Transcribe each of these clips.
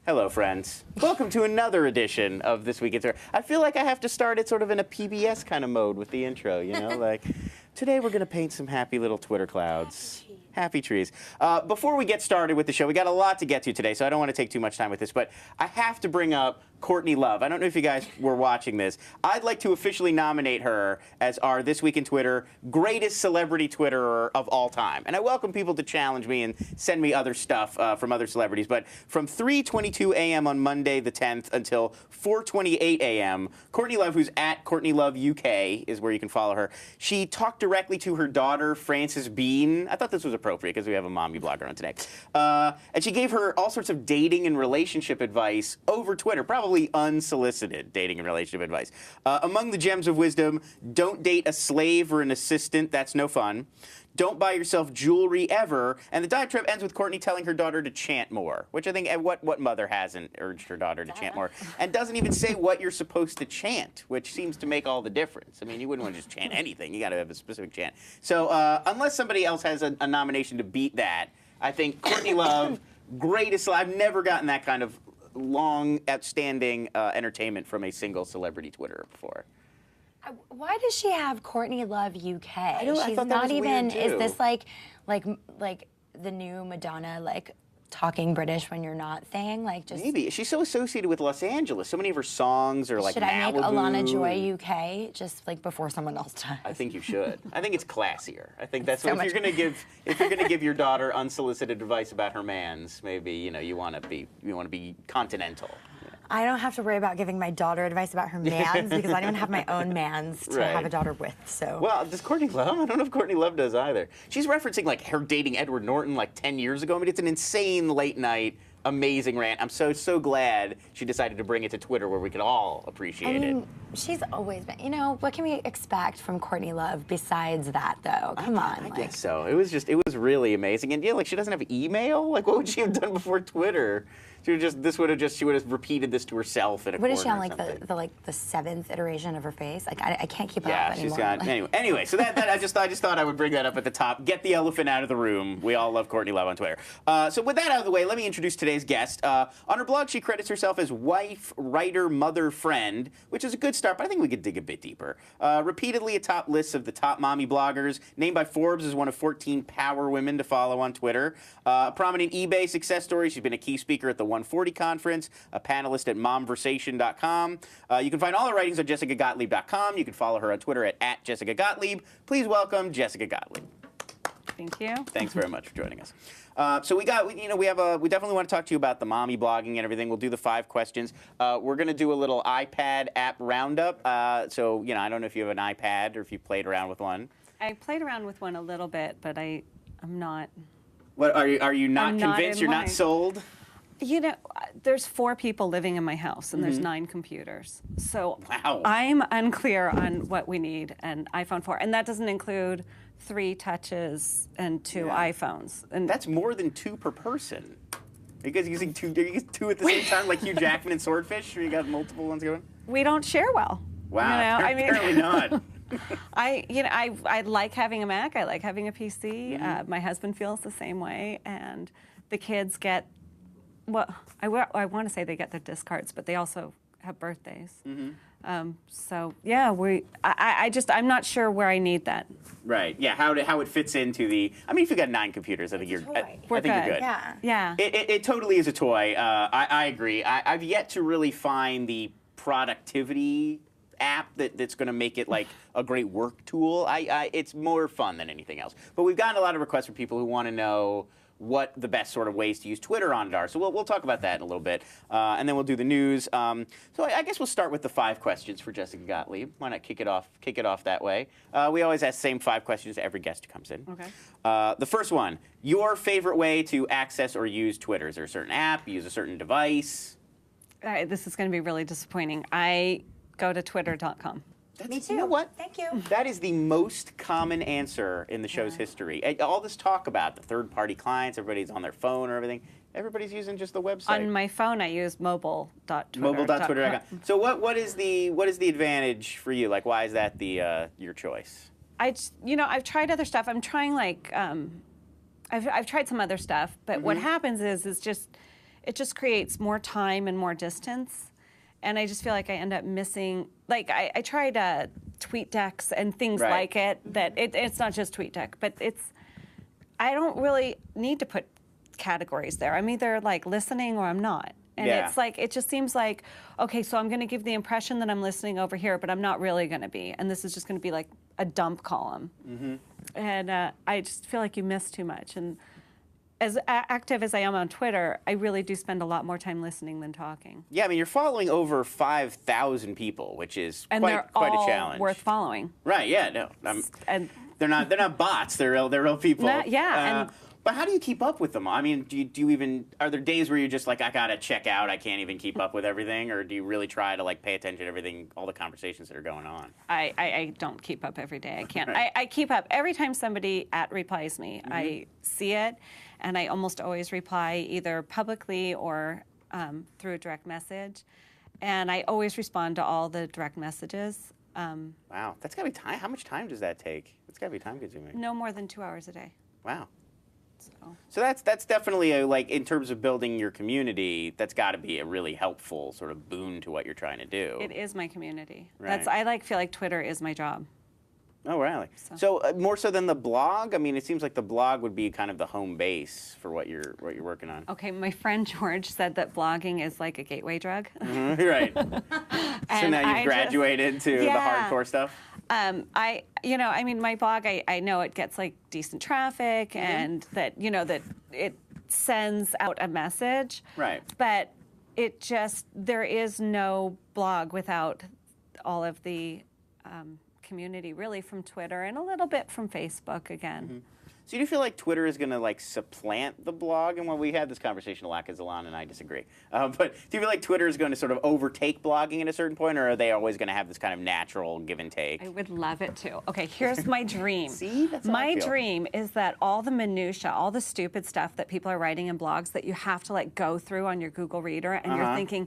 Hello, friends. Welcome to another edition of This Week in Twitter. I feel like I have to start it sort of in a PBS kind of mode with the intro, you know? Like, today we're going to paint some happy little Twitter clouds. Happy trees. Before we get started with the show, we got a lot to get to today, so I don't want to take too much time with this, but I have to bring up Courtney Love. I don't know if you guys were watching this. I'd like to officially nominate her as our This Week in Twitter greatest celebrity Twitterer of all time. And I welcome people to challenge me and send me other stuff from other celebrities. But from 3:22 a.m. on Monday the 10th until 4:28 a.m., Courtney Love, who's at Courtney Love UK, is where you can follow her. She talked directly to her daughter, Frances Bean. I thought this was appropriate because we have a mommy blogger on today. And she gave her all sorts of dating and relationship advice over Twitter, probably unsolicited dating and relationship advice. Among the gems of wisdom, don't date a slave or an assistant. That's no fun. Don't buy yourself jewelry ever. And the diatribe ends with Courtney telling her daughter to chant more, which I think what mother hasn't urged her daughter to chant more, and doesn't even say what you're supposed to chant, which seems to make all the difference. I mean, you wouldn't want to just chant anything. You got to have a specific chant. So unless somebody else has a nomination to beat that, I think Courtney Love, greatest. I've never gotten that kind of long, outstanding entertainment from a single celebrity Twitterer before. Why does she have Courtney Love UK? I thought that was weird, too. Is this like the new Madonna, like talking British when you're not thing? Like just maybe she's so associated with Los Angeles. So many of her songs are like should Malibu. I make Alana Joy UK just like before someone else does? I think you should. I think it's classier. I think that's so what if you're gonna give your daughter unsolicited advice about her mans, maybe you want to be continental. I don't have to worry about giving my daughter advice about her mans because I don't even have my own mans to have a daughter with. So well, does Courtney Love? I don't know if Courtney Love does either. She's referencing like her dating Edward Norton like 10 years ago. I mean, it's an insane late night, amazing rant. I'm so glad she decided to bring it to Twitter where we could all appreciate it. She's always been. What can we expect from Courtney Love besides that, though? Come on. I guess so. It was really amazing. And yeah, like she doesn't have email. Like, what would she have done before Twitter? She would have repeated this to herself in a corner. What is she on, like the seventh iteration of her face? Like I can't keep up anymore. Yeah, she's got anyway. So that I just thought I would bring that up at the top. Get the elephant out of the room. We all love Courtney Love on Twitter. So with that out of the way, let me introduce today's guest. On her blog, she credits herself as wife, writer, mother, friend, which is a good start. But I think we could dig a bit deeper. Repeatedly atop lists of the top mommy bloggers, named by Forbes as one of 14 power women to follow on Twitter. A prominent eBay success story. She's been a key speaker at the 140 conference, a panelist at momversation.com. You can find all her writings on jessicagottlieb.com. You can follow her on Twitter at Jessica Gottlieb. Please welcome Jessica Gottlieb. Thank you. Thanks very much for joining us. So we definitely want to talk to you about the mommy blogging and everything. We'll do the 5 questions. We're going to do a little iPad app roundup. So I don't know if you have an iPad or if you played around with one. I played around with one a little bit, but I'm not. What are you not convinced? You're not sold? There's 4 people living in my house, and there's 9 computers. So wow. I'm unclear on what we need an iPhone for, and that doesn't include 3 touches and 2 iPhones. And that's more than 2 per person. Are you guys using 2 at the same time, like Hugh Jackman and Swordfish, or you got multiple ones going? We don't share well. Wow, apparently not. I like having a Mac. I like having a PC. My husband feels the same way, and the kids get. Well, I want to say they get their discards, but they also have birthdays. So yeah, I'm not sure where I need that. Right. Yeah. How it fits into the. I mean, if you got 9 computers, I think you're. I think you're good. Yeah. It totally is a toy. I agree. I've yet to really find the productivity app that's going to make it like a great work tool. It's more fun than anything else. But we've gotten a lot of requests from people who want to know what the best sort of ways to use Twitter on it are. So we'll talk about that in a little bit. And then we'll do the news. So I guess we'll start with the 5 questions for Jessica Gottlieb. Why not kick it off that way? We always ask the same 5 questions to every guest who comes in. Okay. The first one, your favorite way to access or use Twitter? Is there a certain app? You use a certain device? This is going to be really disappointing. I go to twitter.com. Me too. You know what? Thank you. That is the most common answer in the show's history. All this talk about the third-party clients, everybody's on their phone or everything. Everybody's using just the website. On my phone, I use mobile.twitter. Mobile.twitter.com. So what is the advantage for you? Like, why is that your choice? I've tried other stuff. I'm trying I've tried some other stuff, but what happens is it just creates more time and more distance. And I just feel like I end up missing, like I tried TweetDecks and things like it, that it's not just TweetDeck, but I don't really need to put categories there. I'm either like listening or I'm not. And it's like, it just seems like, okay, so I'm going to give the impression that I'm listening over here, but I'm not really going to be. And this is just going to be like a dump column. And I just feel like you miss too much. And as active as I am on Twitter, I really do spend a lot more time listening than talking. Yeah, I mean, you're following over 5,000 people, which is And quite they're a all challenge. worth following. Right? Yeah. No. And They're not bots. They're real people. and But how do you keep up with them? I mean, do you even, are there days where you're just like, I gotta check out, I can't even keep up with everything, or do you really try to like pay attention to everything, all the conversations that are going on? I don't keep up every day. I can't. Right. I keep up every time somebody replies me. I see it, and I almost always reply either publicly or through a direct message, and I always respond to all the direct messages. Wow, that's gotta be time. How much time does that take? It's gotta be time consuming. No more than 2 hours a day. Wow. So that's definitely a, like, in terms of building your community, that's got to be a really helpful sort of boon to what you're trying to do. it is my community. Right. I feel like Twitter is my job. Oh, really? So more so than the blog? I mean, it seems like the blog would be kind of the home base for what you're working on. Okay, my friend George said that blogging is like a gateway drug. Right. So now you've graduated to the hardcore stuff? I mean, my blog, I know it gets like decent traffic and that it sends out a message. Right. But there is no blog without all of the community, really, from Twitter and a little bit from Facebook again. So do you feel like Twitter is going to like supplant the blog? And well, we had this conversation a lot because Alana and I disagree. But do you feel like Twitter is going to sort of overtake blogging at a certain point, or are they always going to have this kind of natural give and take? I would love it to. Okay, here's my dream. See, that's how I my feel. dream is that all the minutia, all the stupid stuff that people are writing in blogs that you have to like go through on your Google Reader, and you're thinking,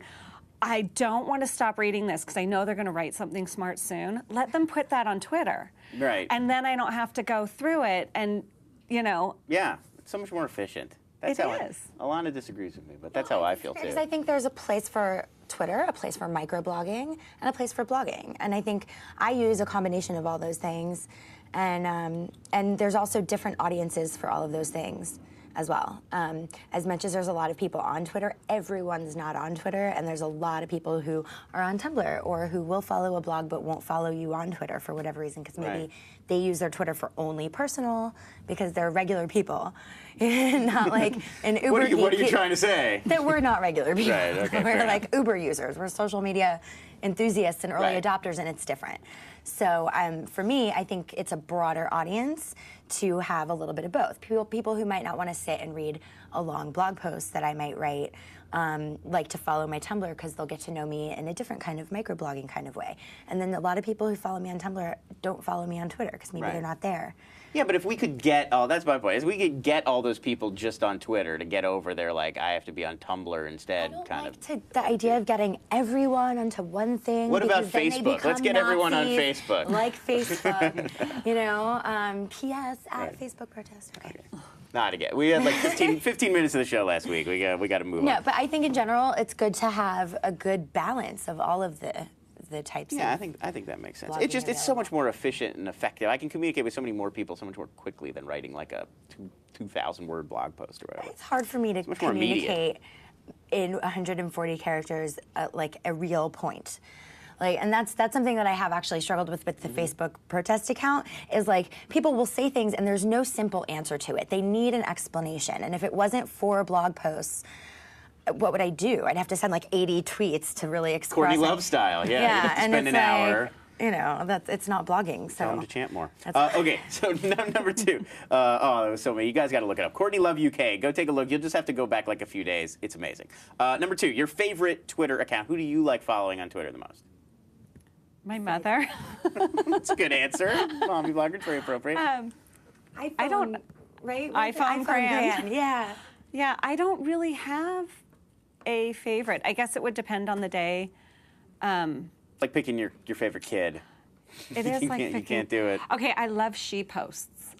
I don't want to stop reading this because I know they're going to write something smart soon. Let them put that on Twitter. Right. And then I don't have to go through it and, Yeah, it's so much more efficient. That's It how is. Alana disagrees with me, but that's how I feel too. Because I think there's a place for Twitter, a place for microblogging, and a place for blogging. And I think I use a combination of all those things. And there's also different audiences for all of those things as well. As much as there's a lot of people on Twitter, everyone's not on Twitter, and there's a lot of people who are on Tumblr or who will follow a blog but won't follow you on Twitter for whatever reason, because maybe they use their Twitter for only personal because they're regular people, not like an Uber. What are you trying to say? That we're not regular people. Right, okay, We're fair like enough. Uber users. We're social media enthusiasts and early adopters, and it's different. So for me, I think it's a broader audience to have a little bit of both. People who might not want to sit and read a long blog post that I might write, like to follow my Tumblr because they'll get to know me in a different kind of microblogging kind of way. And then a lot of people who follow me on Tumblr don't follow me on Twitter because maybe they're not there. Yeah, but if we could get, that's my point, is we could get all those people just on Twitter to get over their, like, I have to be on Tumblr instead kind of. The idea of getting everyone onto one thing. What about because then they Facebook? Let's get everyone on Nazis, Facebook. Like Facebook, PS at Facebook protest. Okay. Not again. We had like 15 minutes of the show last week. We got to move on. No, but I think in general, it's good to have a good balance of all of the types. Yeah, of I think that makes sense. blogging It's so available. much more efficient and effective. I can communicate with so many more people so much more quickly than writing like a 2,000 word blog post or whatever. It's hard for me to much more immediate. communicate in 140 characters like a real point. And that's something that I have actually struggled with the Facebook protest account, is like people will say things and there's no simple answer to it. They need an explanation. And if it wasn't for blog posts, what would I do? I'd have to send like 80 tweets to really express Courtney it. Love style, yeah. You'd have to and spend it's an hour. It's not blogging. So Tell them to chant more. That's Okay, so number 2. There was so many. You guys got to look it up. Courtney Love UK. Go take a look. You'll just have to go back like a few days. It's amazing. Number 2, your favorite Twitter account. Who do you like following on Twitter the most? My mother. That's a good answer. Mommy blogger, very appropriate. I don't. Right? iPhone brand. Yeah. Yeah, I don't really have a favorite. I guess it would depend on the day. Like picking your favorite kid. It is like You picking. can't do it. Okay, I love She Posts.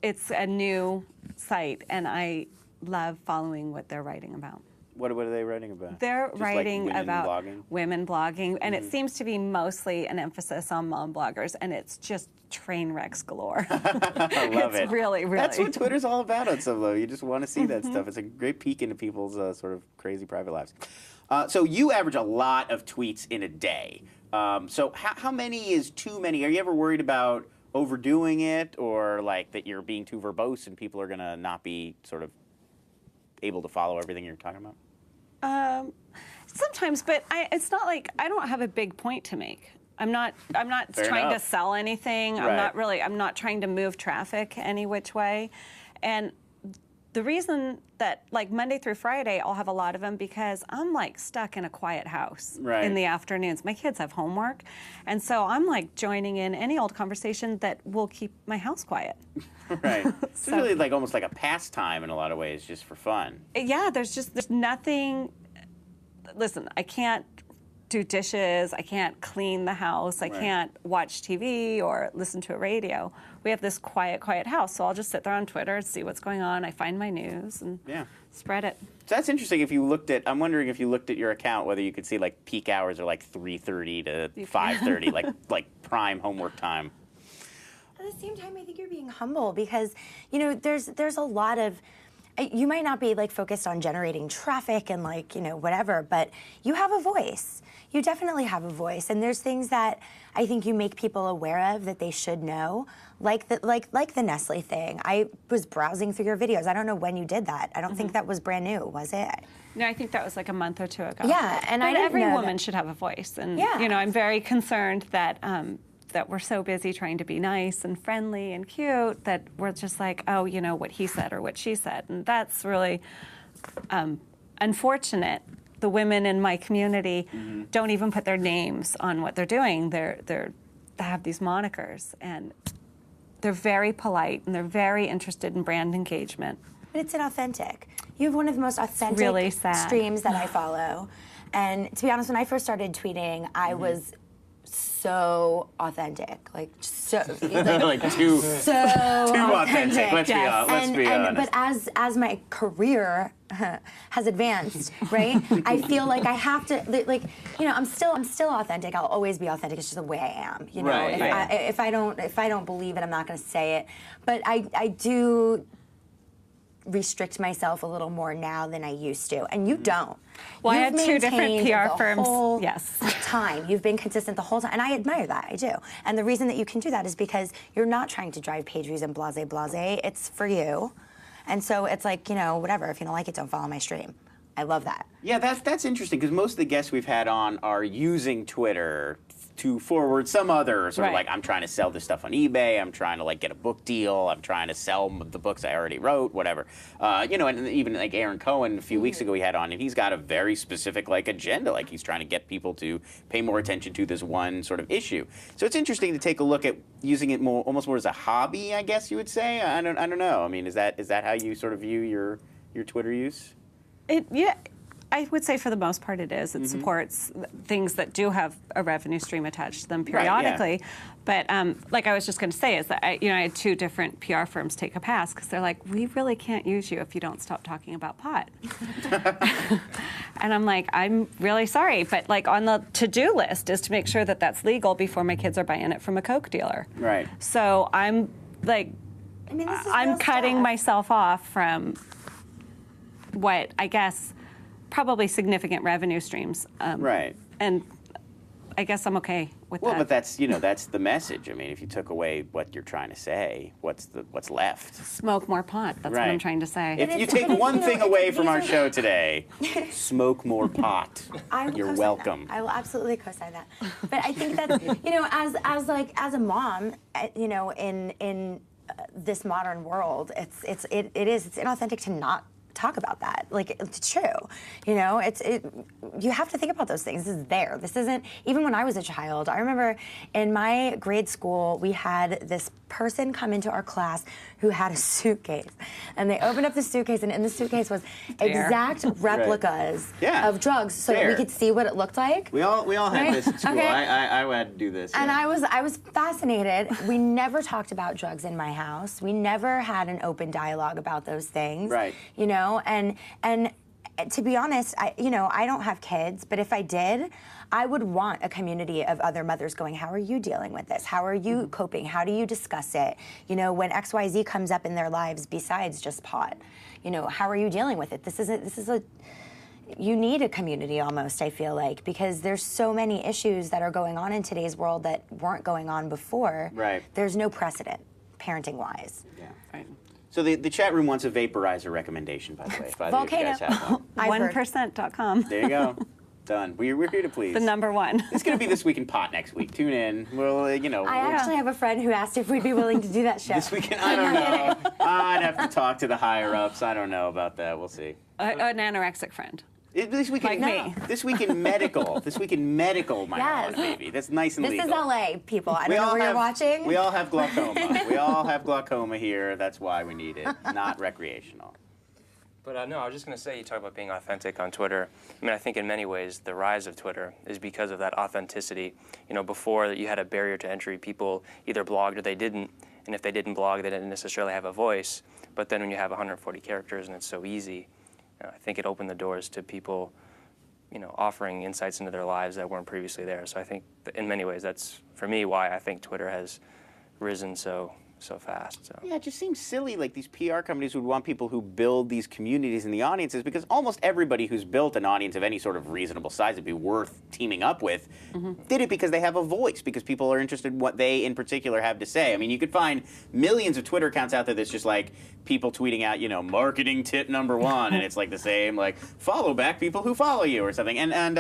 It's a new site, and I love following what they're writing about. What are they writing about? They're Just writing like women about blogging? women blogging, and it seems to be mostly an emphasis on mom bloggers, and it's just train wrecks galore. I love it. It's really. That's what Twitter's all about on some level. You just want to see that stuff. It's a great peek into people's sort of crazy private lives. So you average a lot of tweets in a day. So how many is too many? Are you ever worried about overdoing it, or like that you're being too verbose and people are going to not be sort of able to follow everything you're talking about? Sometimes, but it's not like I don't have a big point to make. I'm not Fair trying enough. to sell anything. Right. I'm not trying to move traffic any which way. And the reason that like Monday through Friday I'll have a lot of them because I'm like stuck in a quiet house in the afternoons. My kids have homework, and so I'm like joining in any old conversation that will keep my house quiet. Right. It's really like almost like a pastime in a lot of ways, just for fun. Yeah, there's nothing. Listen, I can't do dishes. I can't clean the house. I can't watch TV or listen to a radio. We have this quiet house, so I'll just sit there on Twitter and see what's going on. I find my news and spread it. So that's interesting. If you looked at, I'm wondering if you looked at your account, whether you could see like peak hours are like 3:30 to 5:30, like prime homework time. At the same time, I think you're being humble because, you know, there's a lot of, you might not be like focused on generating traffic and like, you know, whatever, but you have a voice. You definitely have a voice, and there's things that I think you make people aware of that they should know, like the Nestle thing. I was browsing through your videos. I don't know when you did that. I don't think that was brand new, was it? No, I think that was like a month or two ago. Yeah, and but every know woman that. should have a voice, and you know, I'm very concerned that that we're so busy trying to be nice and friendly and cute that we're just like, oh, you know, what he said or what she said, and that's really unfortunate. The women in my community don't even put their names on what they're doing. They have these monikers, and they're very polite and they're very interested in brand engagement. But it's inauthentic. You have one of the most authentic really sad. streams that I follow. And to be honest, when I first started tweeting, I was so authentic, like so Like too authentic. Let's be honest. But as my career has advanced, right? I feel like I have to, like, you know, I'm still authentic. I'll always be authentic. It's just the way I am. You know, if I don't believe it, I'm not going to say it. But I do restrict myself a little more now than I used to, and you don't. Well, You've I had two different PR firms. Whole yes. time. You've been consistent the whole time, and I admire that. I do. And the reason that you can do that is because you're not trying to drive page views and blase. It's for you, and so it's like, you know, whatever. If you don't like it, don't follow my stream. I love that. Yeah, that's interesting because most of the guests we've had on are using Twitter to forward some other sort of like, I'm trying to sell this stuff on eBay, I'm trying to like get a book deal, I'm trying to sell the books I already wrote, whatever. You know, and even like Aaron Cohen a few weeks ago we had on, and he's got a very specific like agenda, like he's trying to get people to pay more attention to this one sort of issue. So it's interesting to take a look at using it almost more as a hobby, I guess you would say. I don't know. I mean, is that how you sort of view your Twitter use? Yeah, I would say for the most part it is. It supports things that do have a revenue stream attached to them periodically. But like I was just going to say is that I had two different PR firms take a pass because they're like, we really can't use you if you don't stop talking about pot. And I'm like, I'm really sorry, but like on the to-do list is to make sure that that's legal before my kids are buying it from a Coke dealer. Right. So I'm like, I mean, this is I'm real cutting stuff. myself off from what I guess probably significant revenue streams. Right. And I guess I'm okay with that. Well, but that's that's the message. I mean, if you took away what you're trying to say, what's left? Smoke more pot. That's what I'm trying to say. If you take one thing away from our show today, smoke more pot. You're welcome. I will absolutely co-sign that. But I think that as a mom, in this modern world, it's inauthentic to not talk about that. Like, it's true. You know, you have to think about those things. This is there. This isn't, even when I was a child, I remember in my grade school, we had this person come into our class who had a suitcase. And they opened up the suitcase, and in the suitcase was exact replicas of drugs so that we could see what it looked like. We all had this at school. Okay. I had to do this. And I was fascinated. We never talked about drugs in my house. We never had an open dialogue about those things. Right. You know, know, and to be honest, I don't have kids, but if I did, I would want a community of other mothers going, how are you dealing with this? How are you coping? How do you discuss it? You know, when XYZ comes up in their lives besides just pot, you know, how are you dealing with it? You need a community almost, I feel like, because there's so many issues that are going on in today's world that weren't going on before. Right. There's no precedent, parenting-wise. Yeah. Right. So the chat room wants a vaporizer recommendation, by the way. If either of you guys have one. 1%.com. There you go. Done. We're here to please. The number one. It's going to be This Week in Pot next week. Tune in. Well, I actually have a friend who asked if we'd be willing to do that show. This Week in, I don't know. I'd have to talk to the higher ups. I don't know about that. We'll see. An anorexic friend. This week in me. This week in medical. This week in medical, my Yes. baby. That's nice and This legal. is LA, people. I don't know where you're watching. We all have glaucoma. We all have glaucoma here. That's why we need it. Not recreational. But no, I was just going to say, you talk about being authentic on Twitter. I mean, I think in many ways the rise of Twitter is because of that authenticity. You know, before you had a barrier to entry, people either blogged or they didn't. And if they didn't blog, they didn't necessarily have a voice. But then when you have 140 characters and it's so easy, I think it opened the doors to people, you know, offering insights into their lives that weren't previously there. So I think that in many ways that's, for me, why I think Twitter has risen so fast. So. Yeah, it just seems silly, like these PR companies would want people who build these communities and the audiences, because almost everybody who's built an audience of any sort of reasonable size that'd be worth teaming up with did it because they have a voice, because people are interested in what they in particular have to say. I mean, you could find millions of Twitter accounts out there that's just like people tweeting out, you know, marketing tip number 1, and it's like the same, like, follow back people who follow you or something. And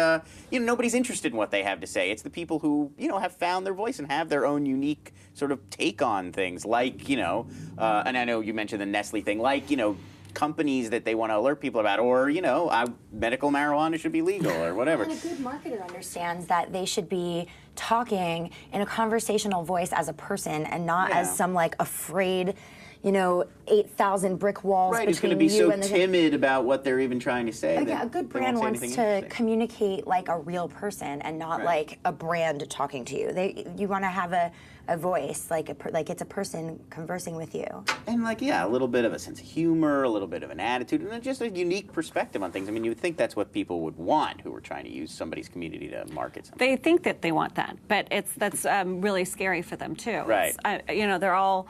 you know, nobody's interested in what they have to say. It's the people who, you know, have found their voice and have their own unique sort of take on things, like, you know, and I know you mentioned the Nestle thing, like, you know, companies that they want to alert people about, or, you know, medical marijuana should be legal or whatever. And a good marketer understands that they should be talking in a conversational voice as a person and not as some, like, afraid, you know, 8,000 brick walls Right, it's going between to be you so and the timid about what they're even trying to say. Yeah, a good brand wants to communicate like a real person and not like a brand talking to you. You want to have a voice, like it's a person conversing with you. And like, yeah, a little bit of a sense of humor, a little bit of an attitude, and then just a unique perspective on things. I mean, you would think that's what people would want who were trying to use somebody's community to market something. They think that they want that, but that's really scary for them too. Right. You know, they're all,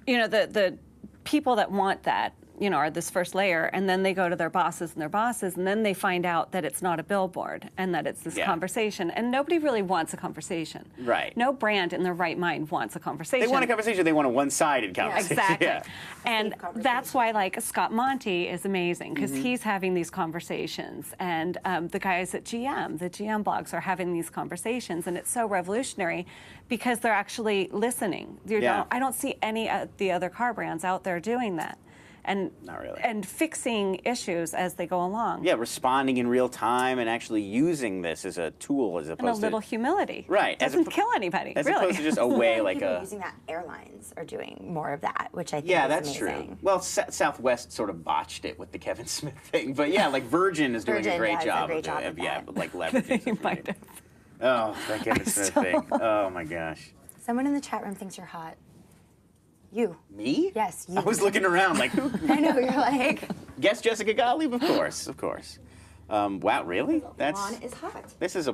you know, the people that want that, you know, are this first layer, and then they go to their bosses, and then they find out that it's not a billboard and that it's this conversation, and nobody really wants a conversation. Right. No brand in their right mind wants a conversation. They want a conversation. They want a one-sided conversation. Exactly. Yeah. And that's why, like, Scott Monty is amazing, because he's having these conversations, and the guys at GM, the GM blogs, are having these conversations, and it's so revolutionary because they're actually listening. I don't see any of the other car brands out there doing that. And not really. And fixing issues as they go along. Yeah, responding in real time and actually using this as a tool, as opposed to and a little humility. Right. Doesn't kill anybody. As really. opposed to just a way like people a. using that, airlines are doing more of that, which I think Yeah, is that's amazing. true. Well, Southwest sort of botched it with the Kevin Smith thing, but yeah, like Virgin is doing a great job of it. Yeah, but like leveraging. They might have. Oh, that Kevin Smith thing. Oh my gosh. Someone in the chat room thinks you're hot. You. Me? Yes, you. I was looking around like, who? I know, you're like. Guess Jessica Gottlieb, of course, of course. Wow, really? Juan is hot. This is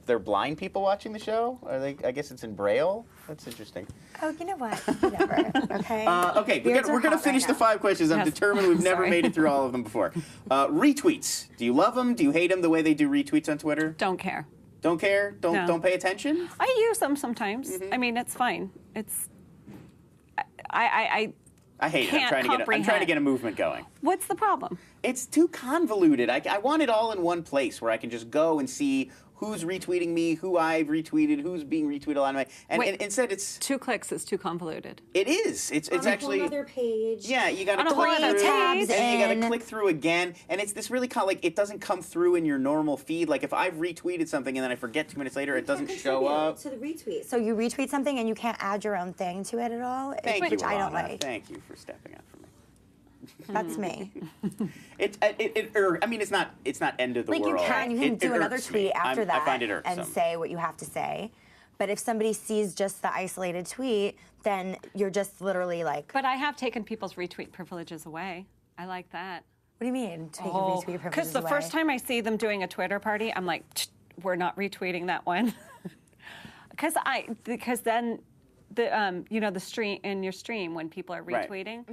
they're blind people watching the show? Are they? I guess it's in Braille. That's interesting. Oh, you know what? Whatever. Okay. Okay, we're gonna finish the 5 questions. I'm determined we've never made it through all of them before. Retweets. Do you love them? Do you hate them the way they do retweets on Twitter? Don't care. Don't care? Don't pay attention? I use them sometimes. I mean, it's fine. It's. I hate it. I'm trying to get a movement going. What's the problem? It's too convoluted. I want it all in one place where I can just go and see who's retweeting me, who I've retweeted, who's being retweeted on my. And instead, it's 2 clicks is too convoluted. It is. It's actually another page. Yeah, you got to On a whole click other through, tabs and you got to click through again, and it's this really like it doesn't come through in your normal feed. Like if I've retweeted something and then I forget 2 minutes later, it doesn't show up. To the retweet. So you retweet something and you can't add your own thing to it at all. Thank you, which I don't Alana. like. Thank you for stepping up for me. That's me. I mean, it's not end of the Like world. you can do another irks tweet me. after that I find it irksome. and say what you have to say. But if somebody sees just the isolated tweet, then you're just literally like. But I have taken people's retweet privileges away. I like that. What do you mean? Take retweet privileges Because the away? first time I see them doing a Twitter party, I'm like, we're not retweeting that one. Because then the the stream in your stream when people are Right. retweeting,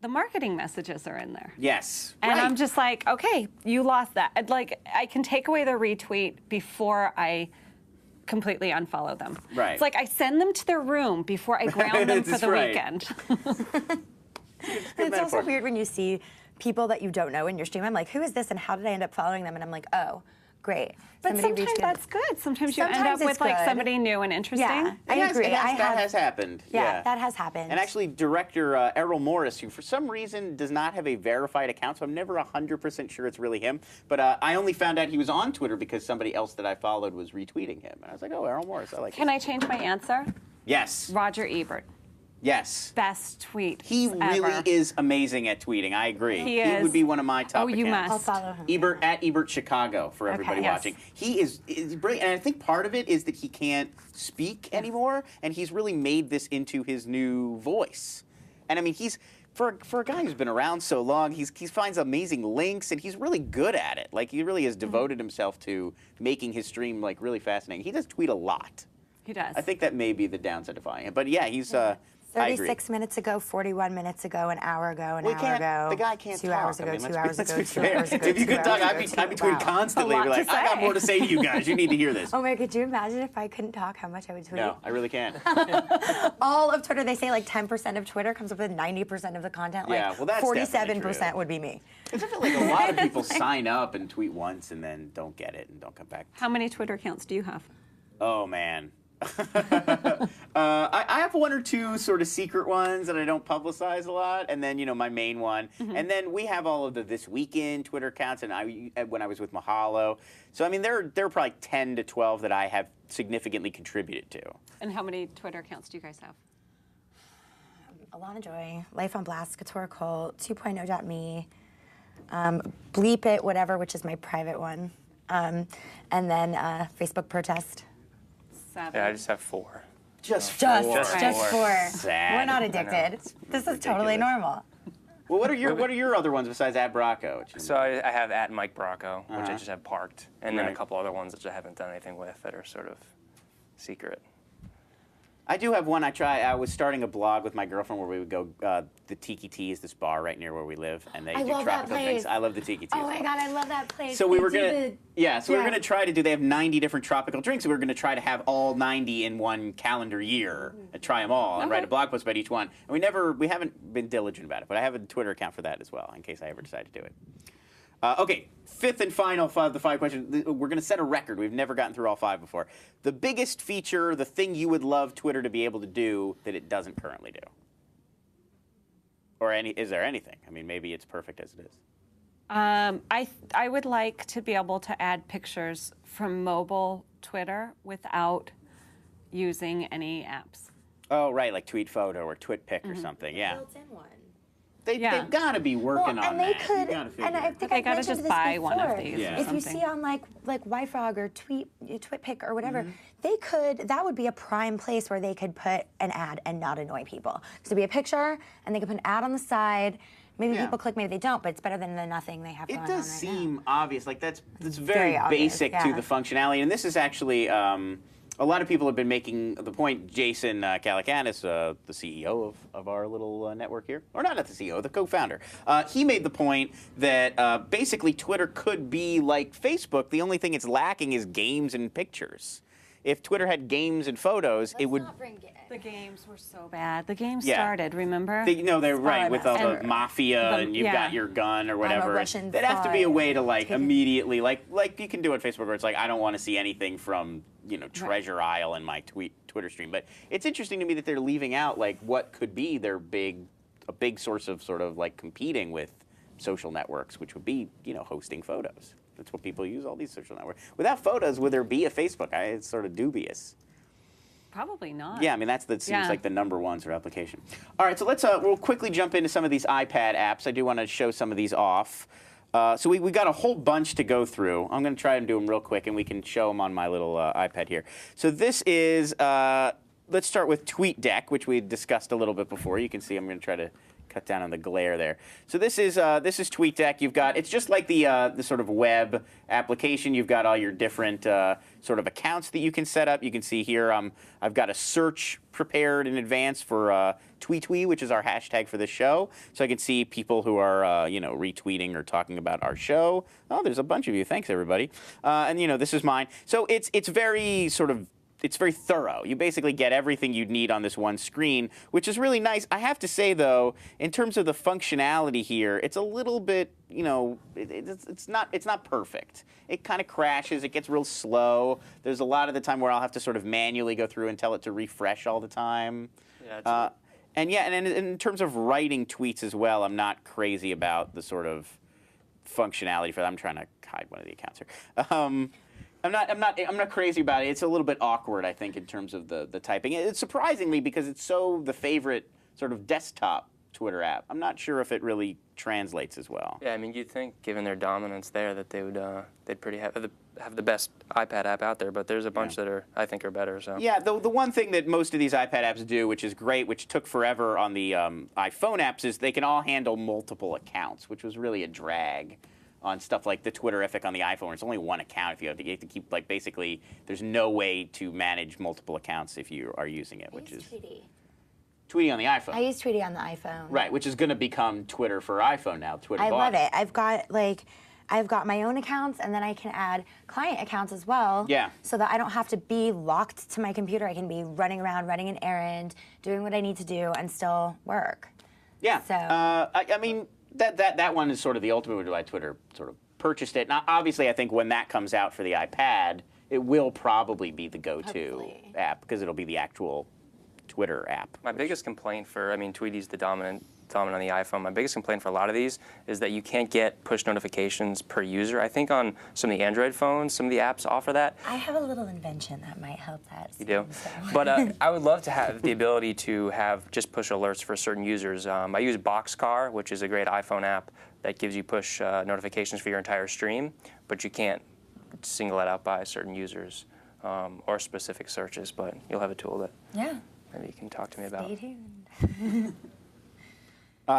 the marketing messages are in there. Yes. And right. I'm just like, okay, you lost that. Like, I can take away the retweet before I completely unfollow them. Right. It's like I send them to their room before I ground them for That's the right. weekend. It's also weird when you see people that you don't know in your stream. I'm like, who is this and how did I end up following them? And I'm like, oh, great. But Somebody sometimes reached in. that's good. Sometimes you end Sometimes up it's with like good. somebody new and interesting. Yeah, I It has- agree. it has- I that have, has happened. yeah, that has happened. And actually, director Errol Morris, who for some reason does not have a verified account, so I'm never 100% sure it's really him. But I only found out he was on Twitter because somebody else that I followed was retweeting him. And I was like, oh, Errol Morris, I like Can him. I change my answer? Yes. Roger Ebert. Yes. Best tweet. He really is amazing at tweeting. I agree. He would is. be one of my top Oh, you accounts. must. I'll follow him. Ebert at Ebert Chicago for everybody yes. watching. He is brilliant, and I think part of it is that he can't speak anymore, and he's really made this into his new voice. And I mean, he's for a guy who's been around so long, he finds amazing links, and he's really good at it. Like he really has devoted himself to making his stream like really fascinating. He does tweet a lot. He does. I think that may be the downside of it. But yeah, he's. I agree. 36 minutes ago, 41 minutes ago, an hour ago, an Well, hour ago. the guy can't 2 talk. hours ago, I mean, 2 let's hours be- ago, let's be 2 fair. hours ago. If you 2 could talk, hours I'd ago, be tweeting wow. constantly. A lot Be like, to I got say. more to say to you guys. You need to hear this. Oh my, could you imagine if I couldn't talk, how much I would tweet? No, I really can't. All of Twitter, they say like 10% of Twitter comes up with 90% of the content. Like Yeah, well, that's definitely 47% true. would be me. It's like a lot of people sign up and tweet once and then don't get it and don't come back. How many Twitter accounts do you have? Oh man. I have one or two sort of secret ones that I don't publicize a lot, and then my main one, and then we have all of the This Weekend Twitter accounts, and when I was with Mahalo. So I mean, there are probably 10 to 12 that I have significantly contributed to. And how many Twitter accounts do you guys have? Alana Joy, Life on Blast, Couture Cult, 2.0.me, Bleep It, whatever, which is my private one, and then Facebook Protest. 7. Yeah, I just have 4. Just Just four. 4. Sad. We're not addicted. This is totally ridiculous. normal. Well, what are your other ones besides at Bracco? So I have at Mike Bracco, which I just have parked, and then Right. a couple other ones that I haven't done anything with that are sort of secret. I do have one. I was starting a blog with my girlfriend where we would go. The Tiki Tea is this bar right near where we live, and they I do love that tropical drinks. place. I love the Tiki Tea. Oh as my well. God, I love that place. So we They were do gonna, the- we were yeah. gonna try to do. They have 90 different tropical drinks. And we were gonna try to have all 90 in one calendar year and try them all and write a blog post about each one. And we haven't been diligent about it, but I have a Twitter account for that as well in case I ever decide to do it. Okay, fifth and final of the 5 questions. We're going to set a record. We've never gotten through all 5 before. The biggest feature, the thing you would love Twitter to be able to do that it doesn't currently do? Or is there anything? I mean, maybe it's perfect as it is. I would like to be able to add pictures from mobile Twitter without using any apps. Oh, right, like Tweet Photo or TwitPic or something. Yeah, Built-in one. Yeah. they've got to be working on and they that. could, You gotta figure and I it. think They I've gotta mentioned just this buy one of before. these Yeah. or If you something. see on like YFrog or TwitPic or whatever, Mm-hmm. that would be a prime place where they could put an ad and not annoy people. So it'd be a picture, and they could put an ad on the side. Maybe Yeah. people click, maybe they don't, but it's better than the nothing they have It going does on right now. seem obvious. Like that's very very obvious, basic to yeah. the functionality. And this is actually a lot of people have been making the point. Jason Calacanis, the CEO of our little network here, or not the CEO, the co-founder, he made the point that basically Twitter could be like Facebook. The only thing it's lacking is games and pictures. If Twitter had games and photos, it would. The games were so bad. The games Yeah. started, remember? They're right with all the And mafia and you've yeah. got your gun or whatever. Russian There'd have to be a spy. way to like Taking- immediately like you can do on Facebook where it's like I don't want to see anything from Treasure Isle in my Twitter stream. But it's interesting to me that they're leaving out like what could be a big source of sort of like competing with social networks, which would be hosting photos. That's what people use all these social networks. Without photos, would there be a Facebook? It's sort of dubious. Probably not. Yeah, I mean that seems Yeah. like the number one sort of application. All right, so we'll quickly jump into some of these iPad apps. I do want to show some of these off. So we got a whole bunch to go through. I'm going to try and do them real quick, and we can show them on my little iPad here. So this is let's start with TweetDeck, which we discussed a little bit before. You can see I'm going to try to cut down on the glare there. So this is TweetDeck. You've got, it's just like the sort of web application. You've got all your different sort of accounts that you can set up. You can see here I've got a search prepared in advance for TWiTwi, which is our hashtag for this show. So I can see people who are retweeting or talking about our show. Oh, there's a bunch of you. Thanks, everybody. And this is mine. So it's very sort of, it's very thorough. You basically get everything you'd need on this one screen, which is really nice. I have to say, though, in terms of the functionality here, it's a little bit, it's not perfect. It kind of crashes. It gets real slow. There's a lot of the time where I'll have to sort of manually go through and tell it to refresh all the time. Yeah, and in terms of writing tweets as well, I'm not crazy about the sort of functionality for that. I'm trying to hide one of the accounts here. I'm not crazy about it. It's a little bit awkward, I think, in terms of the typing. It's surprisingly because it's so the favorite sort of desktop Twitter app. I'm not sure if it really translates as well. Yeah, I mean, you'd think, given their dominance there, that they would they'd pretty have the best iPad app out there. But there's a bunch that I think are better. So yeah, the one thing that most of these iPad apps do, which is great, which took forever on the iPhone apps, is they can all handle multiple accounts, which was really a drag on stuff like the TwitterIfic on the iPhone, where it's only one account. If you have to keep, like, basically, there's no way to manage multiple accounts if you are using it, which is Tweety on the iPhone. I use Tweety on the iPhone. Right, which is going to become Twitter for iPhone now. Twitter. I love it. I've got my own accounts, and then I can add client accounts as well. Yeah. So that I don't have to be locked to my computer. I can be running around, running an errand, doing what I need to do, and still work. Yeah. So I mean, that one is sort of the ultimate reason why Twitter sort of purchased it. Now, obviously, I think when that comes out for the iPad, it will probably be the go-to app because it'll be the actual Twitter app. My biggest complaint Tweety's the dominant on the iPhone. My biggest complaint for a lot of these is that you can't get push notifications per user. I think on some of the Android phones, some of the apps offer that. I have a little invention that might help that. You do? So. But I would love to have the ability to have just push alerts for certain users. I use Boxcar, which is a great iPhone app that gives you push notifications for your entire stream, but you can't single it out by certain users or specific searches, but you'll have a tool that maybe you can talk to me about. Stay tuned.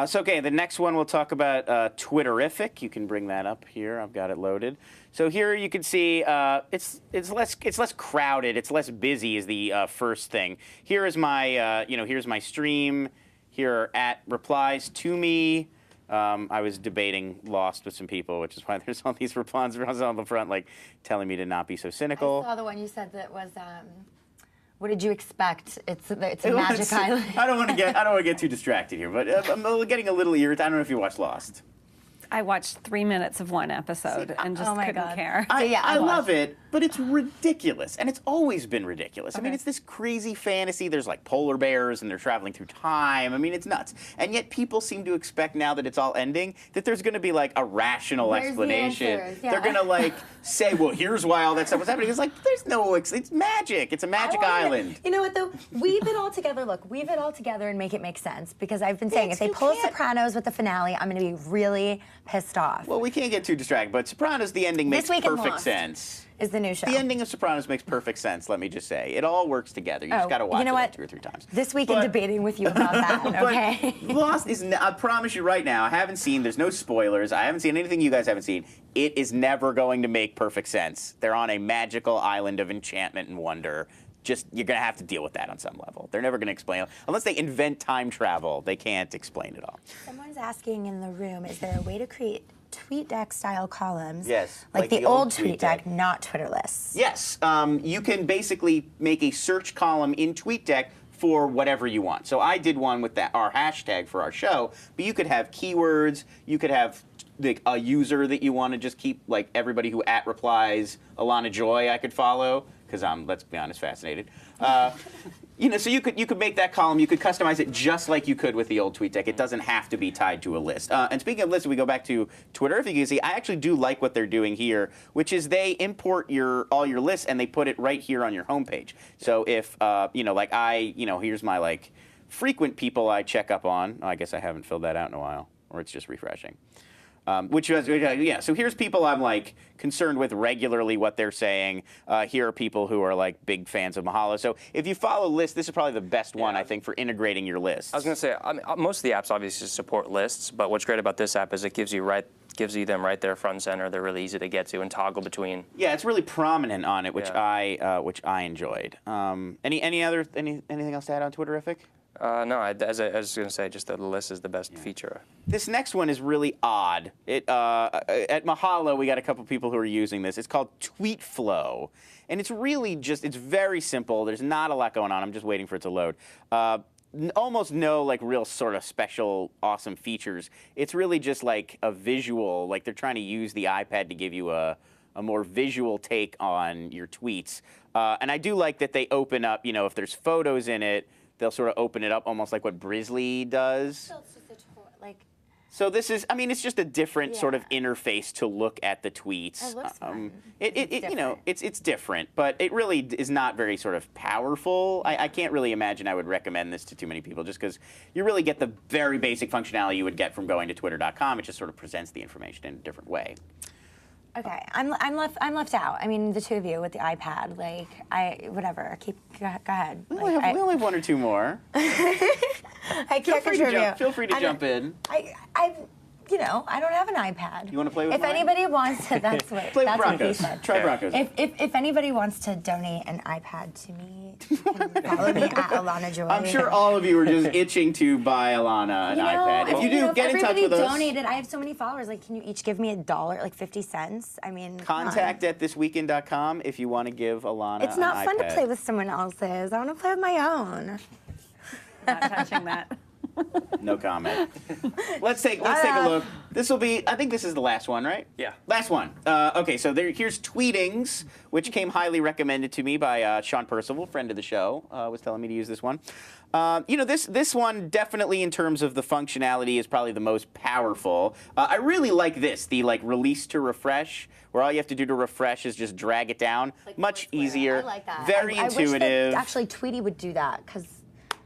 So, okay, the next one we'll talk about TwitterIfic. You can bring that up here. I've got it loaded. So here you can see it's less crowded. It's less busy is the first thing. Here is my here's my stream. Here are @replies to me. I was debating Lost with some people, which is why there's all these replies on the front, like telling me to not be so cynical. I saw the one you said that was. What did you expect? It's a magic island. I don't want to get too distracted here, but I'm getting a little irritated. I don't know if you watched Lost. I watched 3 minutes of one episode and just couldn't care. I love it, but it's ridiculous, and it's always been ridiculous. I mean, it's this crazy fantasy. There's like polar bears, and they're traveling through time. I mean, it's nuts. And yet people seem to expect now that it's all ending that there's going to be like a rational explanation. They're going to like say, well, here's why all that stuff was happening. It's like, there's no, it's magic. It's a magic island. You know what, though? Weave it all together. Look, weave it all together and make it make sense. Because I've been saying, if they pull Sopranos with the finale, I'm going to be really pissed off. Well, we can't get too distracted, but Sopranos, the ending makes perfect sense. Is the new show. The ending of Sopranos makes perfect sense, let me just say. It all works together. You just got to watch it like 2 or 3 times. This week in debating with you about that, okay? Lost is, I promise you right now, I haven't seen, there's no spoilers, I haven't seen anything you guys haven't seen. It is never going to make perfect sense. They're on a magical island of enchantment and wonder. Just, you're going to have to deal with that on some level. They're never going to explain it. Unless they invent time travel, they can't explain it all. Someone's asking in the room, is there a way to create TweetDeck-style columns? Yes. Like the old TweetDeck, not Twitter lists? Yes. You can basically make a search column in TweetDeck for whatever you want. So I did one with our hashtag for our show, but you could have keywords, you could have a user that you want to just keep, like everybody who @replies Alana Joy I could follow, because I'm, let's be honest, fascinated. So you could make that column, you could customize it just like you could with the old TweetDeck. It doesn't have to be tied to a list. And speaking of lists, we go back to Twitter. If you can see, I actually do like what they're doing here, which is they import all your lists and they put it right here on your homepage. So if here's my frequent people I check up on. Oh, I guess I haven't filled that out in a while, or it's just refreshing. Which was, yeah, so here's people I'm like concerned with regularly what they're saying. Here are people who are like big fans of Mahalo. So if you follow lists, this is probably the best one, I think, for integrating your lists. I was going to say, I mean, most of the apps obviously support lists, but what's great about this app is it gives you them right there front and center. They're really easy to get to and toggle between. Yeah, it's really prominent on it, which Yeah. which I enjoyed. Anything else to add on Twitterific? No, as I was going to say, just the list is the best feature. This next one is really odd. At Mahalo, we got a couple people who are using this. It's called TweetFlow, and it's really just, it's very simple. There's not a lot going on. I'm just waiting for it to load. Almost no like real sort of special awesome features. It's really just like a visual, like they're trying to use the iPad to give you a more visual take on your tweets. And I do like that they open up, you know, if there's photos in it, they'll sort of open it up almost like what Brizzly does. So it's just like. So this is, I mean, it's just a different sort of interface to look at the tweets. It looks fun. You know, it's different, but it really is not very sort of powerful. I can't really imagine I would recommend this to too many people, just because you really get the very basic functionality you would get from going to twitter.com. It just sort of presents the information in a different way. Okay, I'm left out. I mean, the two of you with the iPad, like whatever. Go ahead. We only have one or two more. I can't contribute. Feel free to jump in. You know, I don't have an iPad. You want to play with If mine? anybody wants to, that's what. Play with that's what he Broncos. said. Try Broncos. If anybody wants to donate an iPad to me, you can follow me at Alana Joy. I'm sure all of you are just itching to buy Alana an iPad. If you do, get in touch with us. Everybody donated. I have so many followers. Like, can you each give me $1, like 50 cents? I mean, Contact at thisweekend.com if you want to give Alana It's not an fun iPad. to play with someone else's. I want to play with my own. Not touching that. No comment. Let's take a look. This will be, I think this is the last one, right? Yeah. Last one. Okay, so here's Tweetings, which came highly recommended to me by Sean Percival, friend of the show, was telling me to use this one. You know, this one definitely in terms of the functionality is probably the most powerful. I really like this, the like release to refresh, where all you have to do to refresh is just drag it down. Like Much Foursquare. easier. I like that. Very I intuitive. wish that actually Tweety would do that, because.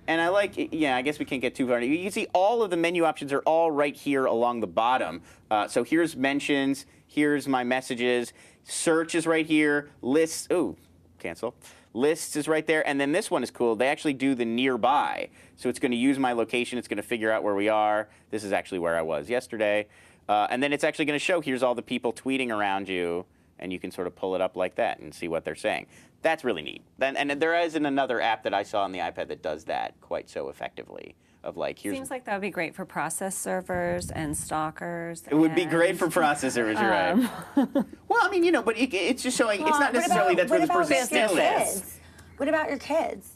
And I like, yeah, I guess we can't get too far. You can see all of the menu options are all right here along the bottom. So here's mentions, here's my messages, search is right here, lists, ooh, cancel. Lists is right there, and then this one is cool. They actually do the nearby. So it's going to use my location, it's going to figure out where we are. This is actually where I was yesterday. And then it's actually going to show, here's all the people tweeting around you, and you can sort of pull it up like that and see what they're saying. That's really neat. And there isn't another app that I saw on the iPad that does that quite so effectively. Of like, here's. Seems like that would be great for process servers and stalkers. It would be great for processors, you're right. Well, I mean, you know, but it's just showing, it's not necessarily that's where this person still is. What about your kids?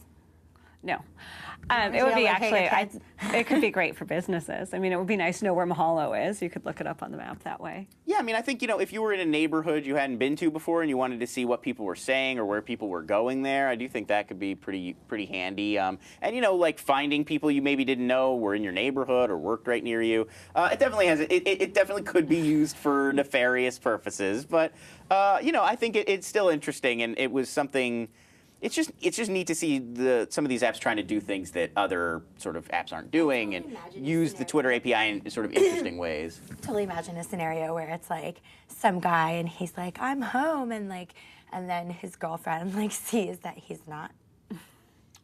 No. It would be like, hey, actually, it could be great for businesses. I mean, it would be nice to know where Mahalo is. You could look it up on the map that way. Yeah, I mean, I think, you know, if you were in a neighborhood you hadn't been to before and you wanted to see what people were saying or where people were going there, I do think that could be pretty handy. And, you know, like finding people you maybe didn't know were in your neighborhood or worked right near you. It definitely has, it definitely could be used for nefarious purposes. But, you know, I think it's still interesting, and it was something. It's just neat to see some of these apps trying to do things that other sort of apps aren't doing, and use the Twitter API in sort of interesting ways. Totally imagine a scenario where it's like some guy and he's like, I'm home, and then his girlfriend like sees that he's not.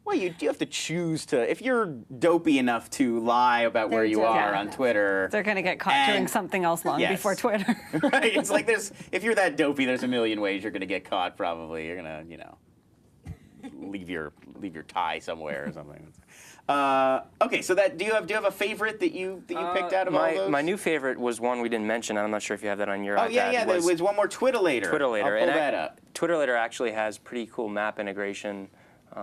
Well, you do have to choose to, if you're dopey enough to lie about where you are on Twitter. They're going to get caught doing something else long before Twitter. Right? It's like if you're that dopey, there's a million ways you're going to get caught. Probably you're going to, you know, leave your tie somewhere or something. Okay, so do you have a favorite that you picked out of all those? My new favorite was one we didn't mention. I'm not sure if you have that on your iPad. Oh yeah, there was one more Twitter-later. Twitter-later. I'll pull that up. Twitter-later actually has pretty cool map integration,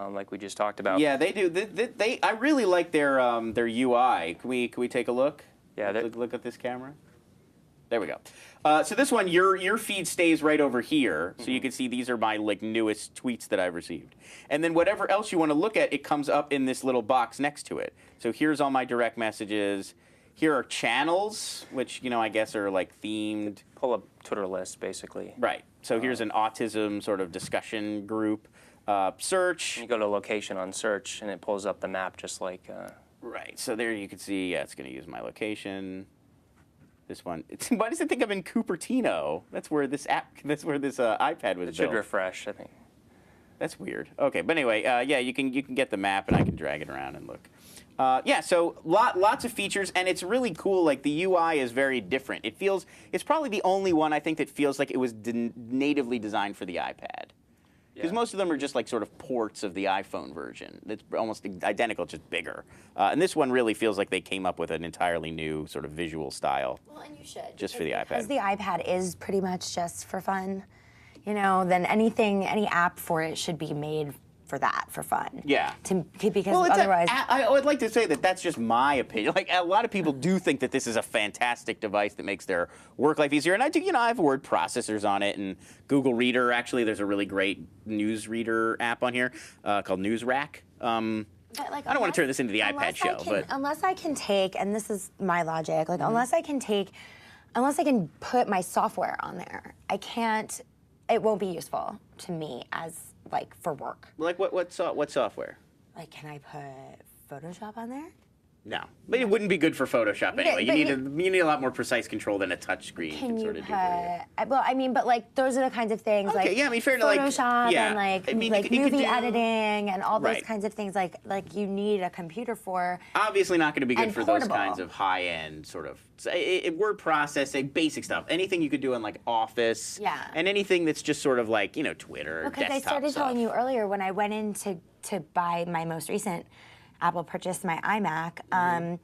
like we just talked about. Yeah, they do. I really like their UI. Can we take a look? Yeah. Look at this camera. There we go. So this one, your feed stays right over here, so you can see these are my like newest tweets that I've received. And then whatever else you want to look at, it comes up in this little box next to it. So here's all my direct messages. Here are channels, which, you know, I guess are like themed. Pull up Twitter list, basically. Right. So here's an autism sort of discussion group. Search. You go to location on search, and it pulls up the map just like. Right. So there you can see, yeah, it's going to use my location. This one. Why does it think I'm in Cupertino? That's where this iPad was It should built. refresh, I think. That's weird. Okay, but anyway, yeah, you can get the map, and I can drag it around and look. Yeah, so lots of features, and it's really cool. Like, the UI is very different. It's probably the only one I think that feels like it was natively designed for the iPad. Because most of them are just like sort of ports of the iPhone version. It's almost identical, just bigger. And this one really feels like they came up with an entirely new sort of visual style. Well, and you should. Just for the iPad. Because the iPad is pretty much just for fun, you know, then any app for it should be made for that, for fun. Yeah. Because otherwise... I would like to say that that's just my opinion. Like, a lot of people do think that this is a fantastic device that makes their work life easier. And I do, you know, I have word processors on it, and Google Reader. Actually, there's a really great news reader app on here called News Rack. But, like, I don't want to turn this into the iPad show, but unless I can take, and this is my logic, like unless I can put my software on there, I can't. It won't be useful to me as like for work. like what software? Like, can I put Photoshop on there? No, but it wouldn't be good for Photoshop anyway. You need a lot more precise control than a touch screen can sort of do. Well, I mean, but like those are the kinds of things like yeah, I mean, fair to Photoshop yeah. and like I mean, movie editing and all those Right. kinds of things like you need a computer for. Obviously not going to be good And for portable. those kinds of high-end sort of word processing, basic stuff. Anything you could do on like Office, Yeah. and anything that's just sort of like, you know, Twitter, Because desktop I started stuff. telling you earlier when I went in to buy my most recent Apple purchase, my iMac.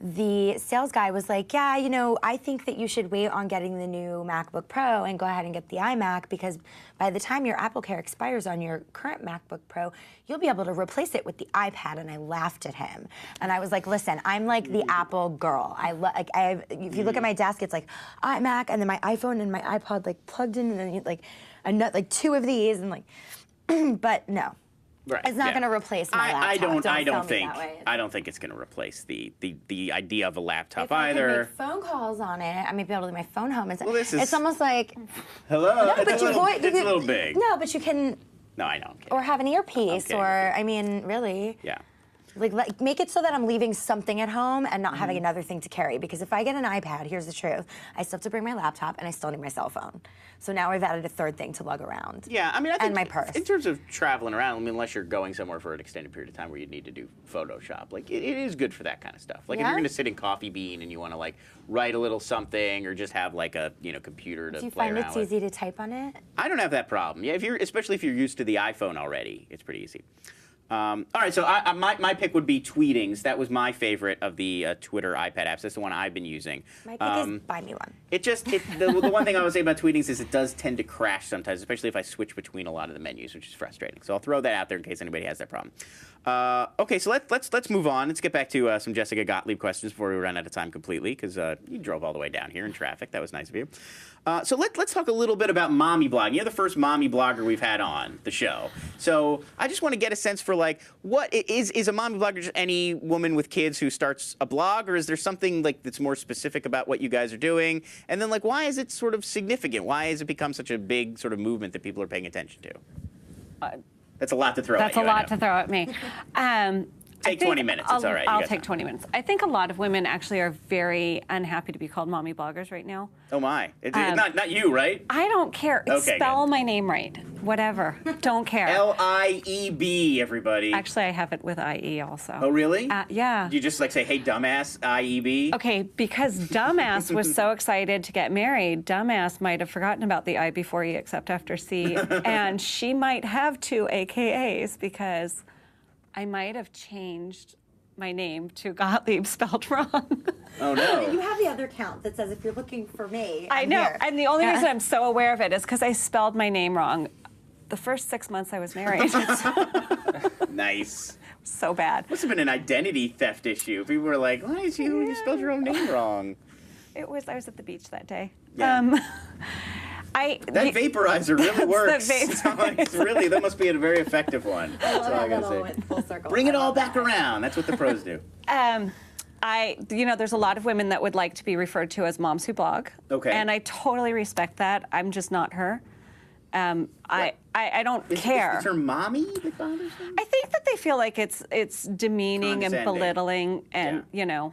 The sales guy was like, yeah, you know, I think that you should wait on getting the new MacBook Pro and go ahead and get the iMac because by the time your Apple Care expires on your current MacBook Pro, you'll be able to replace it with the iPad. And I laughed at him. And I was like, listen, I'm like the Apple girl. If you look at my desk, it's like iMac and then my iPhone and my iPod like plugged in and then like two of these and like, but no. Right, It's not going to replace my laptop. I don't think. I don't think it's going to replace the idea of a laptop If I can either. make phone calls on it, I may be able to leave my phone home. It's almost like Hello. no, it's but a little big. No, but you can. No, I know. I'm kidding. Or have an earpiece, kidding, or I'm I mean, really. Yeah. Like make it so that I'm leaving something at home and not having another thing to carry. Because if I get an iPad, here's the truth: I still have to bring my laptop and I still need my cell phone. So now I've added a third thing to lug around. Yeah, I mean, I think my purse. in terms of traveling around, I mean, unless you're going somewhere for an extended period of time where you need to do Photoshop, like it is good for that kind of stuff. Like if Yeah? you're going to sit in Coffee Bean and you want to like write a little something or just have like a computer to Do you play find around it's with. easy to type on it? I don't have that problem. Yeah, especially if you're used to the iPhone already, it's pretty easy. All right, so my pick would be Tweetings. That was my favorite of the Twitter iPad apps. That's the one I've been using. My pick is buy me one. The one thing I would say about Tweetings is it does tend to crash sometimes, especially if I switch between a lot of the menus, which is frustrating. So I'll throw that out there in case anybody has that problem. Okay, so let's move on. Let's get back to some Jessica Gottlieb questions before we run out of time completely, because you drove all the way down here in traffic. That was nice of you. So let's talk a little bit about mommy blogging. You're the first mommy blogger we've had on the show. So I just want to get a sense for like, what is a mommy blogger just any woman with kids who starts a blog, or is there something like that's more specific about what you guys are doing? And then like, why is it sort of significant? Why has it become such a big sort of movement that people are paying attention to? That's a lot to throw at you. That's a lot to throw at me. Take 20 minutes. It's all right. I'll take 20 minutes. I think a lot of women actually are very unhappy to be called mommy bloggers right now. Oh my! Not you, right? I don't care. Okay, Spell good. my name right. Whatever. Don't care. Lieb, everybody. Actually, I have it with IE also. Oh really? Yeah. You just like say, "Hey, dumbass, IEB." Okay, because dumbass was so excited to get married, dumbass might have forgotten about the I before E except after C, and she might have two AKAs because I might have changed my name to Gottlieb spelled wrong. Oh no! You have the other count that says if you're looking for me, I I'm know, here. and the only reason I'm so aware of it is because I spelled my name wrong the first 6 months I was married. Nice. So bad. Must have been an identity theft issue. People were like, "Why is you spelled your own name wrong?" I was at the beach that day. Yeah. That vaporizer really works. That must be a very effective one. That's all I gotta say. Full circle. Bring it all back around. That's what the pros do. There's a lot of women that would like to be referred to as moms who blog. Okay. And I totally respect that. I'm just not her. I don't care. Is the term mommy that bothers them? I think that they feel like it's demeaning and Condescending. belittling, and Yeah.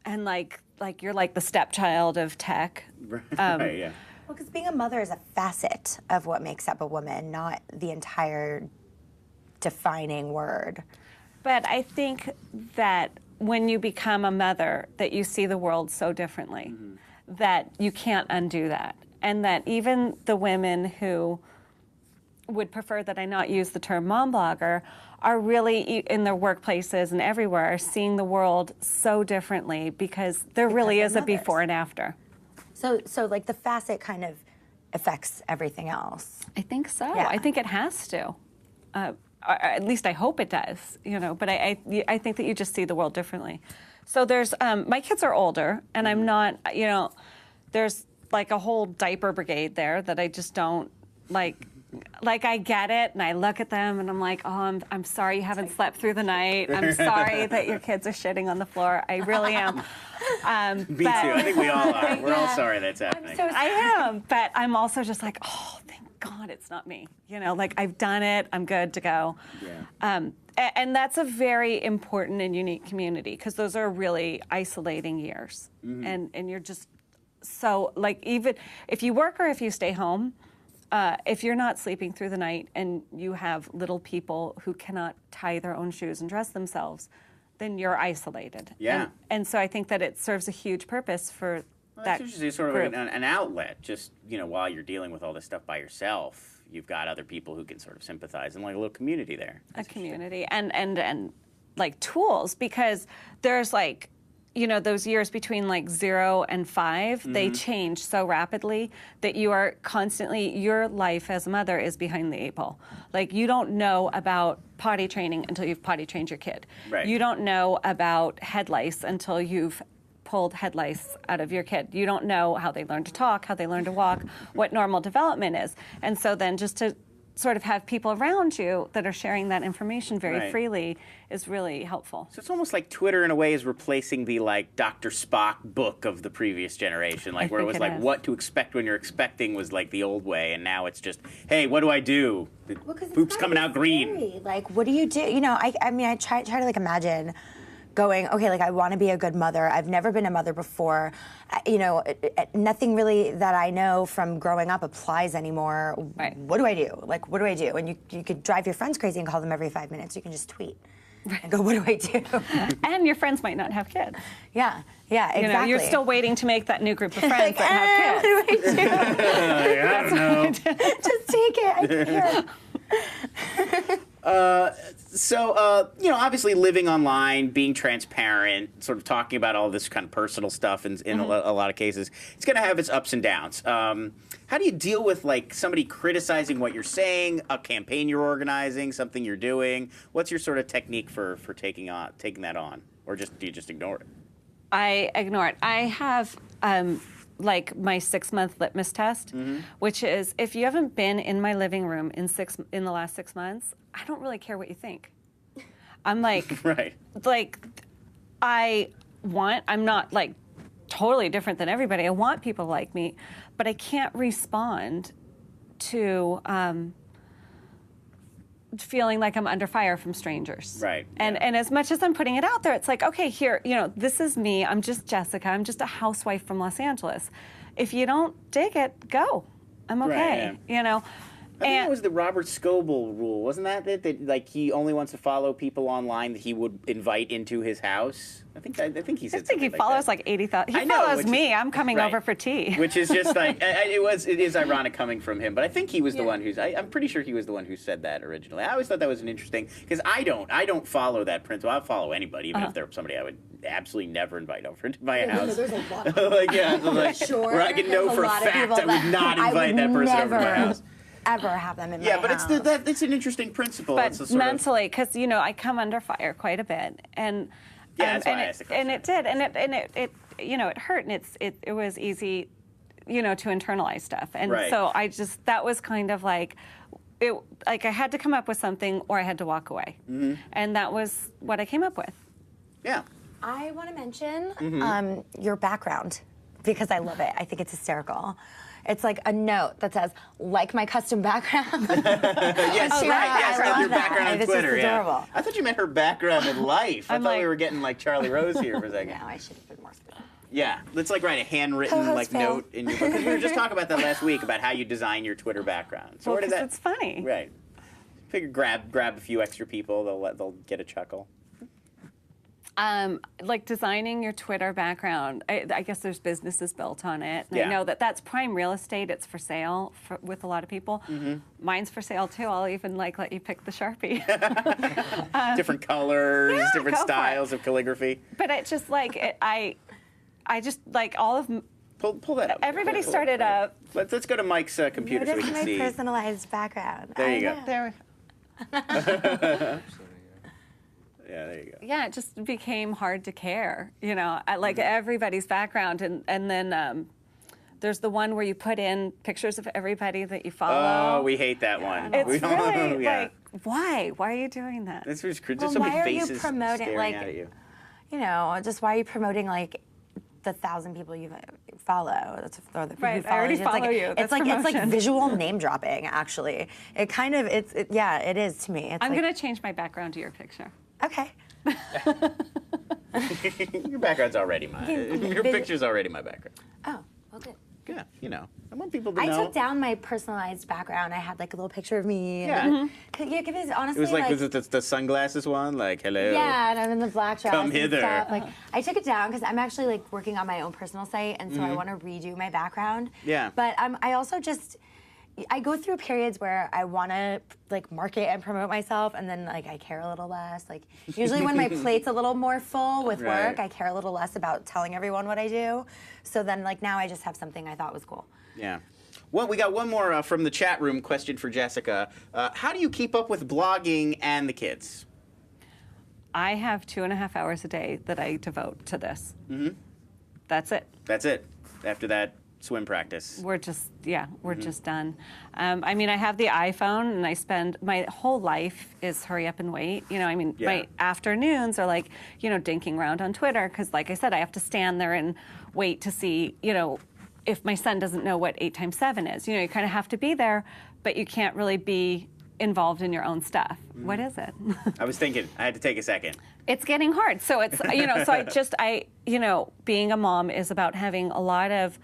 and like like you're like the stepchild of tech. Right, yeah. Well, because being a mother is a facet of what makes up a woman, not the entire defining word. But I think that when you become a mother, that you see the world so differently, that you can't undo that. And that even the women who would prefer that I not use the term mom blogger are really in their workplaces and everywhere seeing the world so differently because there really is a mothers. before and after. So like the facet kind of affects everything else. I think so. Yeah. I think it has to. Or at least I hope it does, you know, but I think that you just see the world differently. So there's, my kids are older and I'm not, you know, there's like a whole diaper brigade there that I just don't like I get it and I look at them and I'm like, oh, I'm sorry you haven't slept through the night. I'm sorry that your kids are shitting on the floor. I really am. Me too. I think we all are. We're all sorry that's happening. I am, but I'm also just like, oh, thank God it's not me. You know, like I've done it. I'm good to go. Yeah. And that's a very important and unique community because those are really isolating years. And you're just so, like, even if you work or if you stay home, if you're not sleeping through the night and you have little people who cannot tie their own shoes and dress themselves, then you're isolated. Yeah. And so I think that it serves a huge purpose for that It's usually sort of group. an outlet. Just, you know, while you're dealing with all this stuff by yourself, you've got other people who can sort of sympathize and like a little community there. A community and like tools because there's like, you know, those years between like 0 and 5, they change so rapidly that you are constantly, your life as a mother is behind the 8 ball. Like you don't know about potty training until you've potty trained your kid. Right. You don't know about head lice until you've pulled head lice out of your kid. You don't know how they learn to talk, how they learn to walk, what normal development is. And so then just to sort of have people around you that are sharing that information very Right. freely is really helpful. So it's almost like Twitter in a way is replacing the like Dr. Spock book of the previous generation, like where it think was it like is. what to expect when you're expecting was like the old way, and now it's just, hey, what do I do? The Well, 'cause it's poop's gotta coming be out green. scary. Like, what do you do? You know, I mean, I try to like imagine going, okay, like I want to be a good mother. I've never been a mother before. You know, nothing really that I know from growing up applies anymore. Right. What do I do? Like, what do I do? And you could drive your friends crazy and call them every 5 minutes. You can just tweet and go, what do I do? And your friends might not have kids. Yeah, exactly. You know, you're still waiting to make that new group of friends like, that have kids. what do I do? I don't know. Just take it. I don't care. So, you know, obviously living online, being transparent, sort of talking about all this kind of personal stuff in a lot of cases, it's going to have its ups and downs. How do you deal with, like, somebody criticizing what you're saying, a campaign you're organizing, something you're doing? What's your sort of technique for taking that on? Or do you just ignore it? I ignore it. I have like my 6-month litmus test, which is if you haven't been in my living room in the last 6 months, I don't really care what you think. I'm like, Right. I'm not like totally different than everybody. I want people to like me, but I can't respond to feeling like I'm under fire from strangers. Right, And yeah. and as much as I'm putting it out there, it's like, okay, here, you know, this is me. I'm just Jessica. I'm just a housewife from Los Angeles. If you don't dig it, go. I'm okay. Right, You know. I think it was the Robert Scoble rule, wasn't that like he only wants to follow people online that he would invite into his house? I think he said I think he something follows that. like 80,000. He I know, follows which me. is- I'm coming right. over for tea. Which is just like it is ironic coming from him, but I think he was the one who's. I'm pretty sure he was the one who said that originally. I always thought that was an interesting because I don't follow that principle. I'll follow anybody, even if they're somebody I would absolutely never invite over to my house. There's a lot of like like, sure. where I can know There's for a lot of fact people I would not I invite would that person over to my never, house. Ever have them in my Yeah, but house. it's an interesting principle. But It's a sort mentally, because you know, I come under fire quite a bit, and Yeah, that's why I asked the and question. it did, and it you know, it hurt, and it was easy, you know, to internalize stuff, and Right. so that was kind of like. I had to come up with something, or I had to walk away, and that was what I came up with. yeah. I want to mention your background because I love it. I think it's hysterical. It's like a note that says, like my custom background. Yes, Oh, right. yeah, Yes, I that's love your that. background on This is Twitter. Yeah. adorable. I thought you meant her background in life. I I'm thought we like- were getting like Charlie Rose here for a second. No, I should have been more specific. Yeah, let's like write a handwritten Co-host like Phil. note in your book. 'Cause we were just talking about that last week about how you design your Twitter background. So Well, where did 'cause that? it's funny. Right. Figure grab a few extra people. They'll get a chuckle. Like designing your Twitter background, I guess there's businesses built on it. And Yeah. I know that that's prime real estate. It's for sale with a lot of people. Mine's for sale too. I'll even like let you pick the Sharpie. Different colors, yeah, different go for it. styles of calligraphy. But it's just like I just like all of Pull that up. everybody Pull it started up. Let's go to Mike's computer so we Notice can my see. personalized background. There you I go. know. There. Yeah, there you go. Yeah, it just became hard to care, you know, like everybody's background. And then there's the one where you put in pictures of everybody that you follow. Oh, we hate that one. It's We don't- really yeah. like, why? Why are you doing that? This was just Well, so many why are you faces promoting, staring like, at you. You know, just why are you promoting like the 1,000 people you follow? That's or the people Right, who I follow already you. follow you. It's That's like it's like promotion. visual name dropping. Actually, it kind of yeah, it is to me. It's I'm like, gonna change my background to your picture. Okay. Your background's already mine. Your picture's already my background. Oh, well, good. Yeah, you know. I want people to I know. took down my personalized background. I had like a little picture of me. Yeah. And, yeah, because honestly, It was like, was it the sunglasses one? Like, hello. yeah, and I'm in the black dress Come and hither. stuff. Like, I took it down because I'm actually like working on my own personal site, and so Mm-hmm. I want to redo my background. Yeah. But I also just I go through periods where I want to like market and promote myself, and then like I care a little less. Like usually when my plate's a little more full with Right. work, I care a little less about telling everyone what I do. So then like now I just have something I thought was cool. Yeah. Well, we got one more from the chat room question for Jessica. How do you keep up with blogging and the kids? I have 2.5 hours a day that I devote to this. Mm-hmm. That's it. That's it. After that, swim practice. We're just, we're just done. I mean, I have the iPhone, and I spend my whole life is hurry up and wait. You know, I mean, Yeah. my afternoons are like, dinking around on Twitter because, like I said, I have to stand there and wait to see, if my son doesn't know what 8 times 7 is. You kind of have to be there, but you can't really be involved in your own stuff. What is it? I was thinking. I had to take a second. It's getting hard. So it's, being a mom is about having a lot of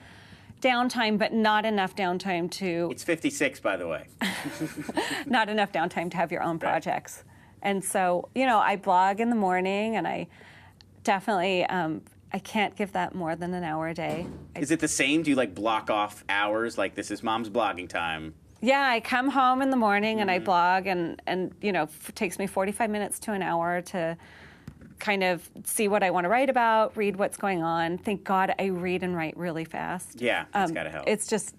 downtime, but not enough downtime to It's 56, by the way. not enough downtime to have your own projects. And so, I blog in the morning, and I definitely I can't give that more than an hour a day. Is it the same? Do you like block off hours? Like this is mom's blogging time. Yeah, I come home in the morning and I blog, and it takes me 45 minutes to an hour to kind of see what I want to write about, read what's going on. Thank God I read and write really fast. Yeah, that's gotta help. It's just,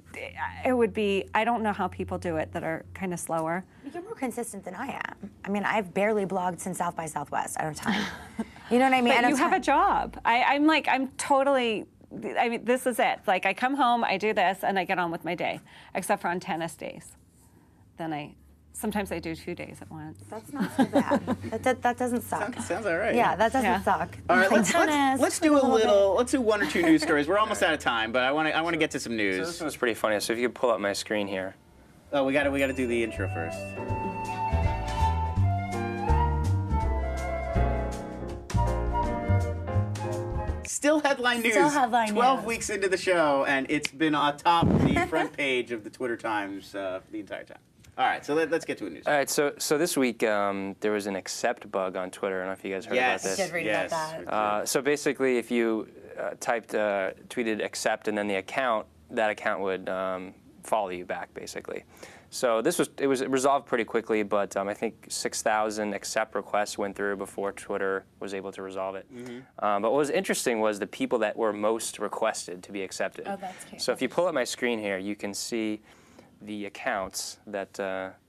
it would be, I don't know how people do it that are kind of slower. You're more consistent than I am. I mean, I've barely blogged since South by Southwest. I don't have time. You know what I mean? I But don't you have a job. I'm totally, this is it. Like, I come home, I do this, and I get on with my day, except for on tennis days. Then sometimes I do 2 days at once. That's not so bad. that doesn't suck. Sounds all right. Yeah, that doesn't Yeah. suck. All right, Play let's tennis, do a play little. Let's do 1 or 2 news stories. We're almost out of time, but I want to get to some So news. this one's pretty funny. So if you could pull up my screen here. Oh, we got to do the intro first. Still headline news. Still headline 12 news. weeks into the show, and it's been atop the front page of the Twitter Times the entire time. All right, so let's get to a news. All right, so this week there was an accept bug on Twitter. I don't know if you guys heard Yes, about I this. did read about that. So basically, if you tweeted accept and then the account, that account would follow you back, basically. So it was resolved pretty quickly, but I think 6,000 accept requests went through before Twitter was able to resolve it. But what was interesting was the people that were most requested to be accepted. Oh, that's cute. So if you pull up my screen here, you can see the accounts that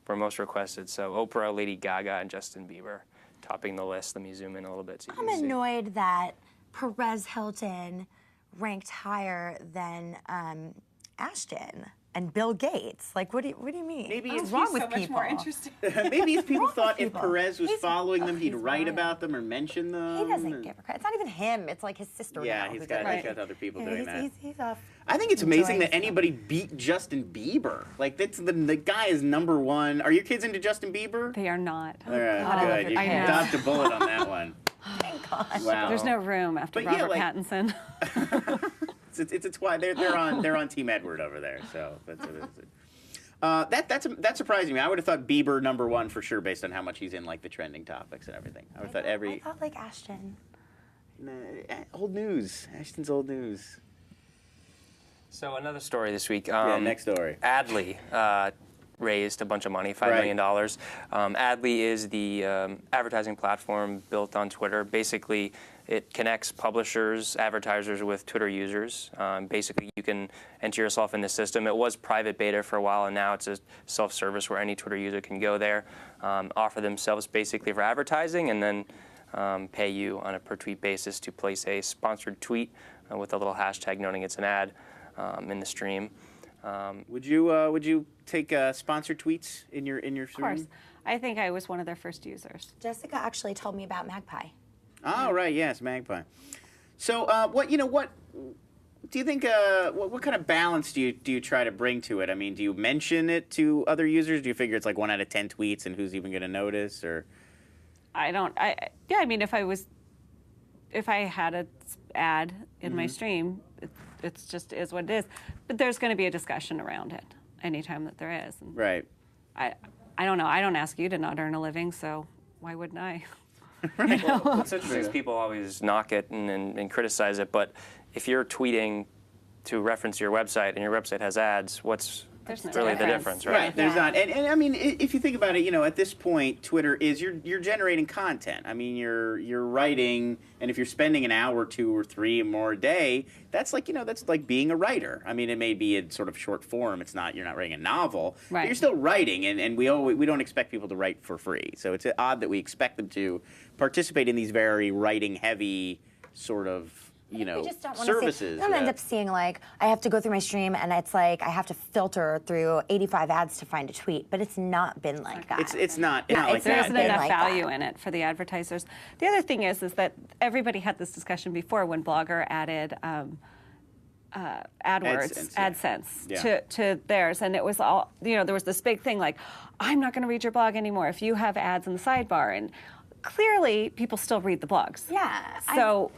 were most requested. So Oprah, Lady Gaga, and Justin Bieber topping the list. Let me zoom in a little bit so you I'm can see. annoyed that Perez Hilton ranked higher than Ashton and Bill Gates. Like, what do you mean? Maybe What's it's wrong with people? Maybe if people thought if people? Perez was He's- following them, he'd he's write brilliant. about them or mention them. He doesn't give a crap. It's not even him. It's like his sister. Yeah, now he's who got did it. other people Yeah, doing that. He's off. I think it's amazing enjoying that stuff. anybody beat Justin Bieber. Like that's the guy is #1. Are your kids into Justin Bieber? They are not. All right, God, I love good. your You kids. dodged a bullet on that one. Thank God. Wow. There's no room after But yeah, Robert like- Pattinson. It's why they're on Team Edward over there. So that's surprising me. I would have thought Bieber #1 for sure, based on how much he's in like the trending topics and everything. I would have thought I thought like Ashton. Nah, old news. Ashton's old news. So another story this week. Next story. Adley raised a bunch of money, $5 million. Adley is the advertising platform built on Twitter. Basically, it connects publishers, advertisers with Twitter users. Basically, you can enter yourself in the system. It was private beta for a while, and now it's a self-service where any Twitter user can go there, offer themselves basically for advertising, and then pay you on a per tweet basis to place a sponsored tweet with a little hashtag noting it's an ad in the stream. Would you take sponsored tweets in your stream? Of course. I think I was one of their first users. Jessica actually told me about Magpie. Oh, right, yes, Magpie. So, what do you think? What kind of balance do you try to bring to it? I mean, do you mention it to other users? Do you figure it's like 1 out of 10 tweets, and who's even going to notice? Or I don't. Yeah. I mean, if I had an ad in my stream, it's just is what it is. But there's going to be a discussion around it anytime that there is. And right. I don't know. I don't ask you to not earn a living, so why wouldn't I? Right. What's interesting is people always knock it and criticize it, but if you're tweeting to reference your website and your website has ads, what's There's no really the difference. difference, right? Right, there's not, and I mean, if you think about it, at this point, Twitter is you're generating content. I mean, you're writing, and if you're spending an hour, 2 or 3 or more a day, that's like that's like being a writer. I mean, it may be in sort of short form. You're not writing a novel, Right. but you're still writing, and we don't expect people to write for free. So it's odd that we expect them to participate in these very writing heavy sort of. We just don't want services. To see, I don't end up seeing like I have to go through my stream and it's like I have to filter through 85 ads to find a tweet, but it's not been like that. It's not. It's No, not like it's There that. isn't been enough like value that. in it for the advertisers. The other thing is that everybody had this discussion before when Blogger added AdWords, AdSense, yeah. to theirs, and it was all there was this big thing like, I'm not going to read your blog anymore if you have ads in the sidebar, and clearly people still read the blogs. Yeah. So.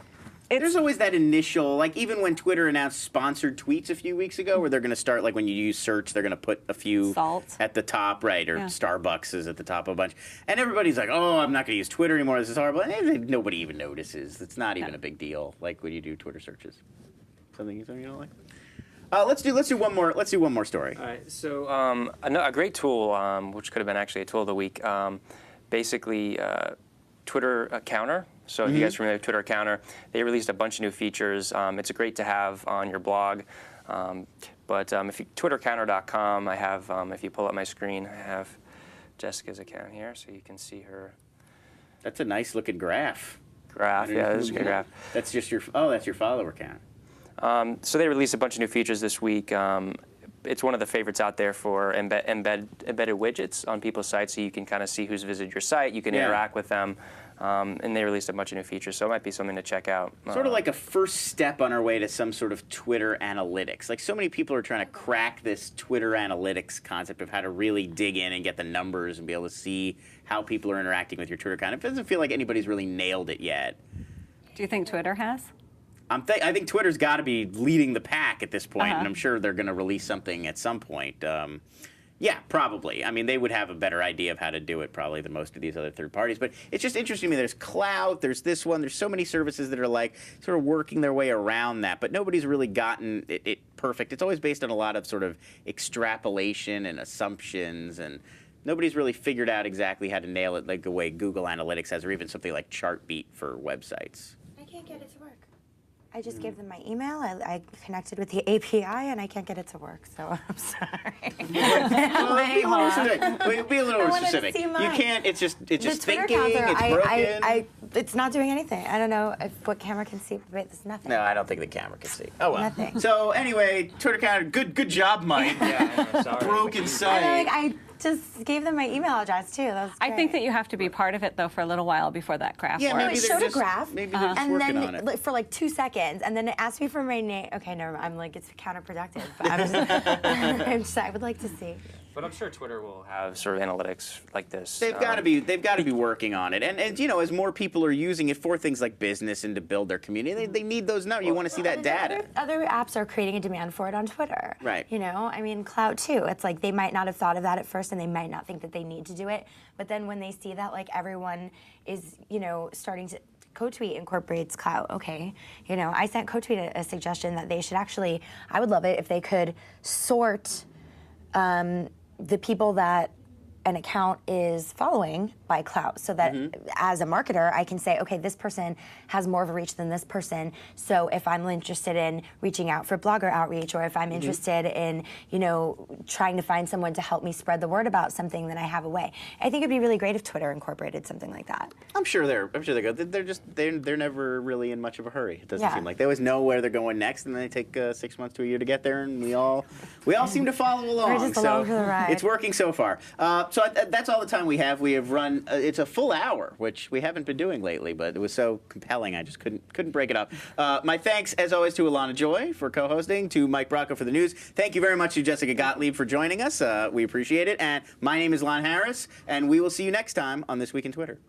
There's always that initial, like even when Twitter announced sponsored tweets a few weeks ago, where they're going to start, like when you use search, they're going to put a few Salt. at the top, right? Or Yeah. Starbucks is at the top of a bunch. And everybody's like, oh, I'm not going to use Twitter anymore. This is horrible. And nobody even notices. It's not even a big deal, like when you do Twitter searches. Something you don't like? Let's do one more. Let's do one more story. All right. So a great tool, which could have been actually a tool of the week, basically Twitter Counter. So if you guys are familiar with Twitter Counter, they released a bunch of new features. It's great to have on your blog. But if you twittercounter.com, I have, if you pull up my screen, I have Jessica's account here, so you can see her That's a nice looking graph. graph. Yeah, this is a good graph. That's just that's your follower count. So they released a bunch of new features this week. It's one of the favorites out there for embedded widgets on people's sites, so you can kind of see who's visited your site. You can interact with them. And they released a bunch of new features, so it might be something to check out. Sort of like a first step on our way to some sort of Twitter analytics. Like so many people are trying to crack this Twitter analytics concept of how to really dig in and get the numbers and be able to see how people are interacting with your Twitter account. It doesn't feel like anybody's really nailed it yet. Do you think Twitter has? I think Twitter's got to be leading the pack at this point, and I'm sure they're going to release something at some point. Yeah, probably. I mean, they would have a better idea of how to do it probably than most of these other third parties. But it's just interesting to me. There's Cloud, there's this one, there's so many services that are like sort of working their way around that. But nobody's really gotten it perfect. It's always based on a lot of sort of extrapolation and assumptions, and nobody's really figured out exactly how to nail it like the way Google Analytics has, or even something like Chartbeat for websites. I can't get it to work. I just gave them my email. I connected with the API, and I can't get it to work. So I'm sorry. Well, be a little more wanted to specific. see You mine. can't. It's just The Twitter thinking. counter, It's broken. it's not doing anything. I don't know what camera can see, but there's nothing. No, I don't think the camera can see. Oh well. Nothing. So anyway, Twitter counter. Good job, Mike. Yeah, I know, sorry. Broken site. I just gave them my email address too. That was I think that great. you have to be part of it though for a little while before that graph Yeah, works. maybe It they're showed a just- graph, maybe they're just and working then on it. like, for like 2 seconds, and then it asked me for my name. Okay, never mind. I'm like, it's counterproductive. But I would like to see. But I'm sure Twitter will have sort of analytics like this. They've got to be working on it, and you know, as more people are using it for things like business and to build their community, they need those numbers. You want to see that data. Other apps are creating a demand for it on Twitter. Right. You know, I mean, Clout too. It's like they might not have thought of that at first, and they might not think that they need to do it. But then when they see that, like everyone is, you know, starting to. TWiTwi incorporates Clout. Okay, you know, I sent TWiTwi a suggestion that they should actually. I would love it if they could sort. The people that an account is following by Clout, so that as a marketer, I can say, okay, this person has more of a reach than this person. So if I'm interested in reaching out for blogger outreach, or if I'm interested in, you know, trying to find someone to help me spread the word about something, then I have a way. I think it'd be really great if Twitter incorporated something like that. I'm sure they're good. They're never really in much of a hurry. It doesn't seem like they always know where they're going next, and then they take 6 months to a year to get there, and we all seem to follow along. We're just along for the ride. It's working so far. So that's all the time we have. We have run. It's a full hour, which we haven't been doing lately, but it was so compelling I just couldn't break it up. My thanks, as always, to Alana Joy for co-hosting, to Mike Bracco for the news. Thank you very much to Jessica Gottlieb for joining us. We appreciate it. And my name is Lon Harris, and we will see you next time on This Week in Twitter.